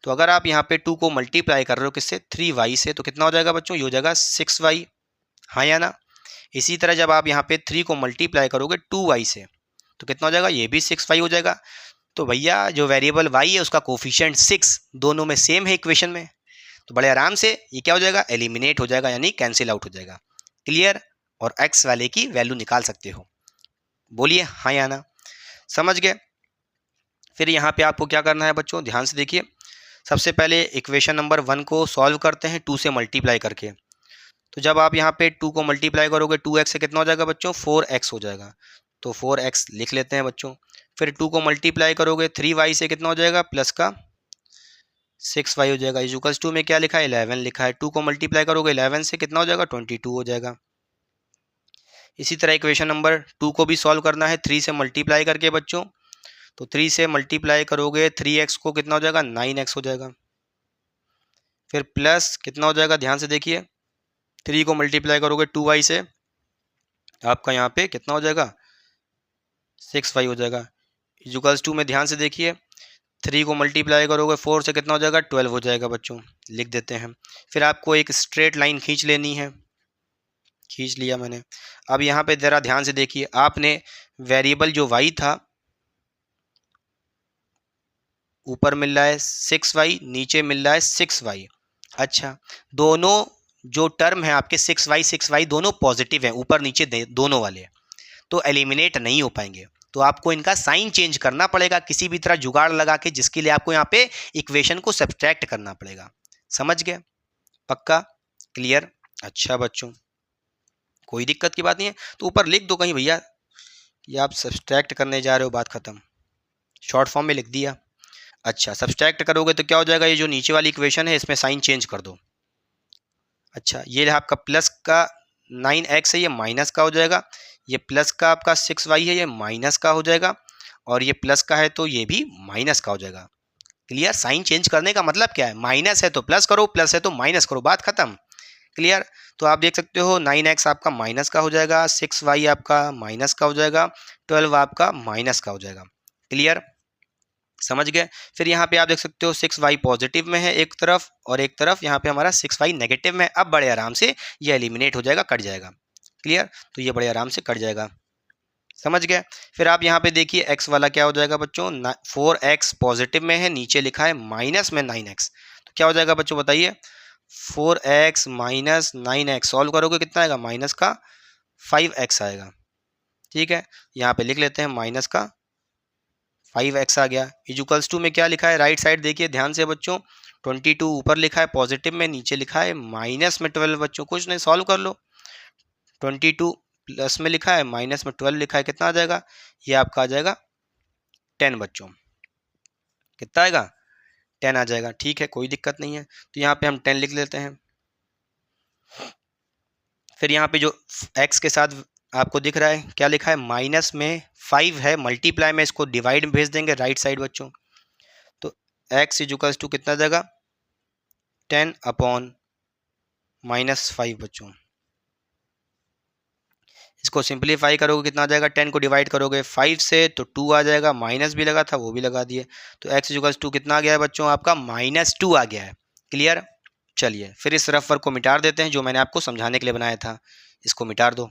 तो अगर आप यहाँ पे 2 को मल्टीप्लाई कर रहे हो किससे, 3y से, तो कितना हो जाएगा बच्चों, ये हो जाएगा 6y, हाँ या ना। इसी तरह जब आप यहाँ पे 3 को मल्टीप्लाई करोगे 2y से, तो कितना हो जाएगा, ये भी 6y हो जाएगा। तो भैया जो वेरिएबल y है उसका कोफिशिएंट 6 दोनों में सेम है इक्वेशन में, तो बड़े आराम से ये क्या हो जाएगा, एलिमिनेट हो जाएगा, यानी कैंसिल आउट हो जाएगा। क्लियर, और x वाले की वैल्यू निकाल सकते हो। बोलिए हाँ या ना, समझ गए। फिर यहाँ पे आपको क्या करना है बच्चों, ध्यान से देखिए। सबसे पहले इक्वेशन नंबर 1 को सॉल्व करते हैं 2 से मल्टीप्लाई करके। तो जब आप यहाँ पे 2 को मल्टीप्लाई करोगे 2x से कितना हो जाएगा बच्चों, 4x हो जाएगा। तो 4x लिख लेते हैं बच्चों। फिर 2 को मल्टीप्लाई करोगे 3y से कितना हो जाएगा, प्लस का 6y हो जाएगा। इक्वल्स टू में क्या लिखा है, 11 लिखा है। 2 को मल्टीप्लाई करोगे 11 से कितना हो जाएगा, 22 हो जाएगा। इसी तरह इक्वेशन नंबर 2 को भी सॉल्व करना है 3 से मल्टीप्लाई करके बच्चों। तो 3 से मल्टीप्लाई करोगे 3x को कितना हो जाएगा, 9x हो जाएगा। फिर प्लस कितना हो जाएगा, ध्यान से देखिए, 3 को मल्टीप्लाई करोगे 2y से, आपका यहाँ पे कितना हो जाएगा, 6y हो जाएगा। इक्वल्स टू में ध्यान से देखिए, 3 को मल्टीप्लाई करोगे 4 से कितना हो जाएगा, 12 हो जाएगा बच्चों, लिख देते हैं। फिर आपको एक स्ट्रेट लाइन खींच लेनी है, खींच लिया मैंने। अब यहाँ पे ज़रा ध्यान से देखिए, आपने वेरिएबल जो y था, ऊपर मिल रहा है 6y, नीचे मिल रहा है 6y। अच्छा, दोनों जो टर्म है आपके 6y दोनों पॉजिटिव हैं, ऊपर नीचे दोनों वाले, तो एलिमिनेट नहीं हो पाएंगे। तो आपको इनका साइन चेंज करना पड़ेगा किसी भी तरह जुगाड़ लगा के, जिसके लिए आपको यहाँ पे इक्वेशन को सब्ट्रैक्ट करना पड़ेगा। समझ गए? पक्का? क्लियर? अच्छा बच्चों, कोई दिक्कत की बात नहीं है, तो ऊपर लिख दो कहीं भैया, ये आप सब्ट्रैक्ट करने जा रहे हो, बात खत्म। शॉर्ट फॉर्म में लिख दिया। अच्छा, सब्ट्रैक्ट करोगे तो क्या हो जाएगा, ये जो नीचे वाली इक्वेशन है इसमें साइन चेंज कर दो। अच्छा, ये आपका प्लस का 9x है, ये माइनस का हो जाएगा। ये प्लस का आपका 6y है, ये माइनस का हो जाएगा। और ये प्लस का है तो ये भी माइनस का हो जाएगा। क्लियर? साइन चेंज करने का मतलब क्या है, माइनस है तो प्लस करो, प्लस है तो माइनस करो, बात खत्म। क्लियर? तो आप देख सकते हो 9x आपका माइनस का हो जाएगा, 6y आपका माइनस का हो जाएगा, 12 आपका माइनस का हो जाएगा। क्लियर? समझ गए? फिर यहाँ पे आप देख सकते हो 6y पॉजिटिव में है एक तरफ, और एक तरफ यहाँ पे हमारा 6y नेगेटिव में। अब बड़े आराम से ये एलिमिनेट हो जाएगा, कट जाएगा। क्लियर? तो ये बड़े आराम से कट जाएगा। समझ गए? फिर आप यहाँ पे देखिए x वाला क्या हो जाएगा बच्चों, 4x पॉजिटिव में है, नीचे लिखा है माइनस में 9x, तो क्या हो जाएगा बच्चों बताइए, 4x माइनस 9x, सॉल्व करोगे कितना आएगा, माइनस का 5x आएगा। ठीक है, यहाँ पे लिख लेते हैं माइनस का 5x आ गया। इजुकल्स टू में क्या लिखा है, राइट साइड देखिए ध्यान से बच्चों, 22 ऊपर लिखा है पॉजिटिव में, नीचे लिखा है माइनस में 12। बच्चों कुछ नहीं, सॉल्व कर लो। 22 प्लस में लिखा है, माइनस में 12 लिखा है, कितना आ जाएगा, ये आपका आ जाएगा 10 बच्चों। कितना आएगा, 10 आ जाएगा। ठीक है, कोई दिक्कत नहीं है, तो यहाँ पे हम 10 लिख लेते हैं। फिर यहाँ पे जो x के साथ आपको दिख रहा है क्या लिखा है, माइनस में 5 है, मल्टीप्लाई में इसको डिवाइड में भेज देंगे राइट साइड बच्चों, तो x इजुकल्स टू कितना जाएगा, 10 अपॉन माइनस 5 बच्चों। इसको सिंप्लीफाई करोगे कितना आ जाएगा, 10 को डिवाइड करोगे 5 से तो 2 आ जाएगा, माइनस भी लगा था वो भी लगा दिए, तो x इजुकल्स टू कितना आ गया है बच्चों, आपका -2 आ गया है। क्लियर? चलिए फिर इस रफ वर्क को मिटा देते हैं जो मैंने आपको समझाने के लिए बनाया था, इसको मिटा दो।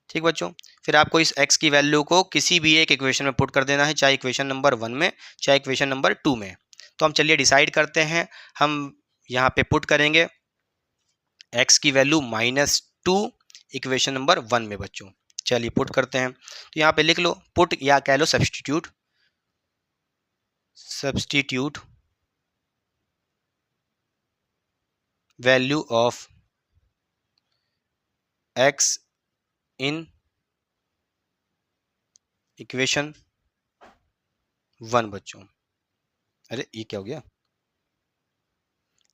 ठीक बच्चों, फिर आपको इस x की वैल्यू को किसी भी एक इक्वेशन में पुट कर देना है, चाहे इक्वेशन नंबर 1 में, चाहे इक्वेशन नंबर 2 में। तो हम चलिए डिसाइड करते हैं, हम यहाँ पे पुट करेंगे x की वैल्यू -2 इक्वेशन नंबर 1 में बच्चों। चलिए पुट करते हैं, तो यहाँ पे लिख लो पुट, या कह लो substitute, value of x in equation 1 बच्चों। अरे ये क्या हो गया,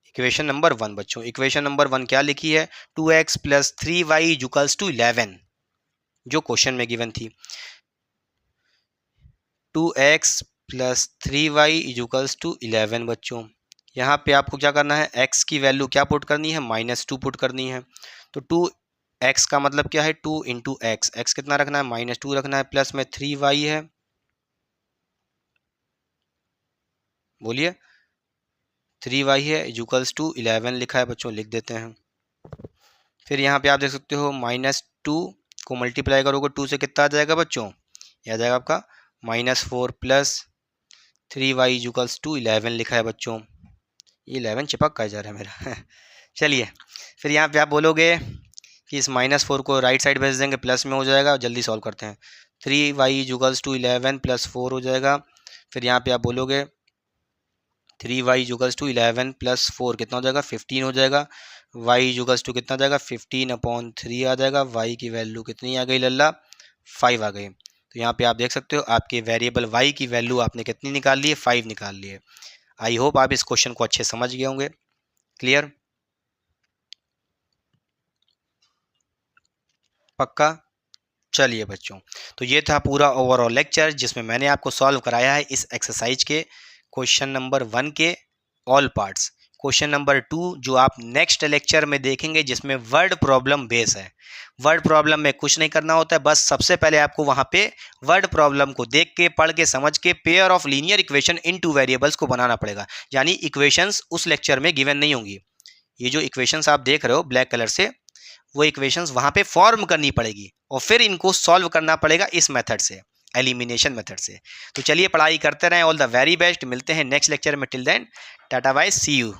इक्वेशन नंबर 1 बच्चों। इक्वेशन नंबर 1 क्या लिखी है, 2x plus 3y equals to 11, जो क्वेश्चन में गिवन थी। 2x plus 3y equals to 11 बच्चों। यहाँ पे आपको क्या करना है, x की वैल्यू क्या पुट करनी है, -2 पुट करनी है। तो 2x का मतलब क्या है, 2 इंटू एक्स, एक्स कितना रखना है, -2 रखना है, प्लस में 3y है, बोलिए 3y है, इक्वल्स टू 11 लिखा है बच्चों, लिख देते हैं। फिर यहाँ पे आप देख सकते हो -2 को मल्टीप्लाई करोगे 2 से कितना आ जाएगा बच्चों, यह आ जाएगा आपका -4 प्लस 3y इक्वल्स टू 11 लिखा है बच्चों। ये 11 चिपक का जा रहा है मेरा चलिए फिर यहाँ पे आप बोलोगे कि इस -4 को राइट साइड भेज देंगे, प्लस में हो जाएगा, जल्दी सॉल्व करते हैं। 3y इक्वल्स टू 11 प्लस 4 हो जाएगा। फिर यहाँ पे आप बोलोगे 3y इक्वल्स टू 11 प्लस 4 कितना हो जाएगा, 15 हो जाएगा। y इक्वल्स टू कितना जाएगा, 15 अपॉन 3 आ जाएगा। y की वैल्यू कितनी आ गई लल्ला, 5 आ गई। तो यहाँ पे आप देख सकते हो आपके वेरिएबल y की वैल्यू आपने कितनी निकाल ली है, 5 निकाल ली है। आई होप आप इस क्वेश्चन को अच्छे समझ गए होंगे। क्लियर? पक्का? चलिए बच्चों, तो ये था पूरा ओवरऑल लेक्चर जिसमें मैंने आपको सॉल्व कराया है इस एक्सरसाइज के क्वेश्चन नंबर 1 के ऑल पार्ट्स। क्वेश्चन नंबर 2 जो आप नेक्स्ट लेक्चर में देखेंगे, जिसमें वर्ड प्रॉब्लम बेस है। वर्ड प्रॉब्लम में कुछ नहीं करना होता है, बस सबसे पहले आपको वहाँ पे वर्ड प्रॉब्लम को देख के, पढ़ के, समझ के pair of linear equation in 2 variables को बनाना पड़ेगा। यानी इक्वेशंस उस लेक्चर में गिवन नहीं होंगी। ये जो इक्वेशंस आप देख रहे हो ब्लैक कलर से, वो इक्वेशंस वहाँ पे फॉर्म करनी पड़ेगी और फिर इनको सॉल्व करना पड़ेगा इस मेथड से, एलिमिनेशन मेथड से। तो चलिए पढ़ाई करते रहें। All the very best. मिलते हैं नेक्स्ट लेक्चर में। Till then tata bye, see you.